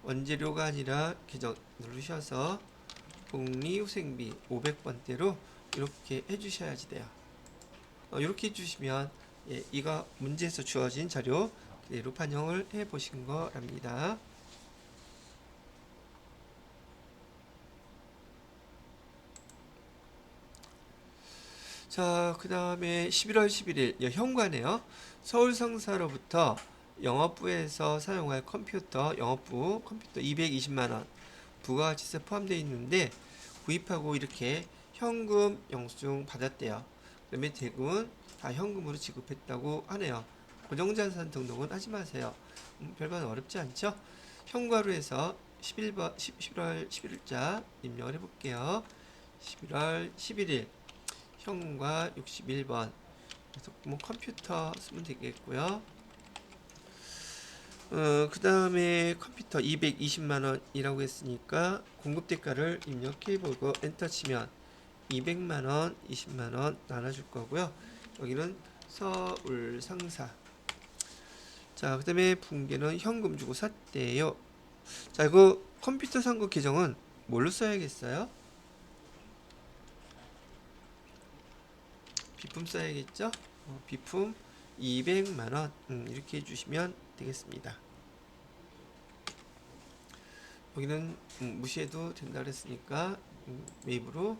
원재료가 아니라 계정 누르셔서 복리후생비 500번대로 이렇게 해주셔야지 돼요. 이렇게 해주시면 이거 문제에서 주어진 자료 그대로 반영을 해 보신 거랍니다. 자, 그 다음에 11월 11일 현관에요. 서울성사로부터 영업부에서 사용할 컴퓨터, 영업부 컴퓨터 220만원 부가가치세 포함되어 있는데 구입하고 이렇게 현금 영수증 받았대요. 그 다음에 대금은 다 현금으로 지급했다고 하네요. 고정자산 등록은 하지 마세요. 별반 어렵지 않죠? 현관으로 해서 11월 11일자 입력을 해볼게요. 11월 11일 현과 61번 그래서 뭐 컴퓨터 쓰면 되겠고요. 그 다음에 컴퓨터 220만원이라고 했으니까 공급대가를 입력해보고 엔터 치면 200만원, 20만원 나눠줄 거고요. 여기는 서울 상사. 자, 그 다음에 붕괴는 현금 주고 샀대요. 자, 이거 컴퓨터 산 거 계정은 뭘로 써야겠어요? 비품 써야겠죠? 비품 200만원 이렇게 해주시면 되겠습니다. 여기는 무시해도 된다 그랬으니까 매입으로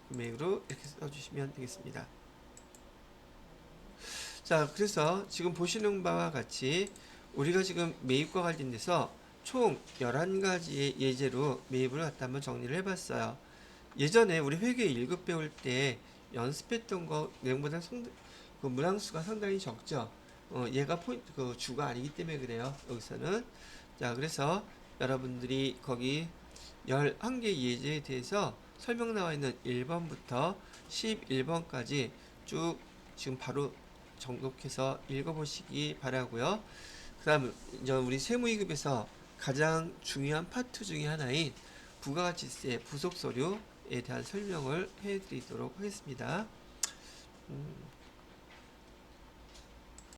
금액으로 이렇게 써주시면 되겠습니다. 자, 그래서 지금 보시는 바와 같이 우리가 지금 매입과 관련돼서 총 11가지의 예제로 매입을 갖다 한번 정리를 해봤어요. 예전에 우리 회계 1급 배울 때 연습했던 거 내용보다 그 문항수가 상당히 적죠. 얘가 포인트 그 주가 아니기 때문에 그래요. 여기서는 자, 그래서 여러분들이 거기 11개 예제에 대해서 설명 나와 있는 1번부터 11번까지 쭉 지금 바로 정독해서 읽어보시기 바라고요. 그 다음 이제 우리 세무이급에서 가장 중요한 파트 중에 하나인 부가가치세 부속서류에 대한 설명을 해드리도록 하겠습니다.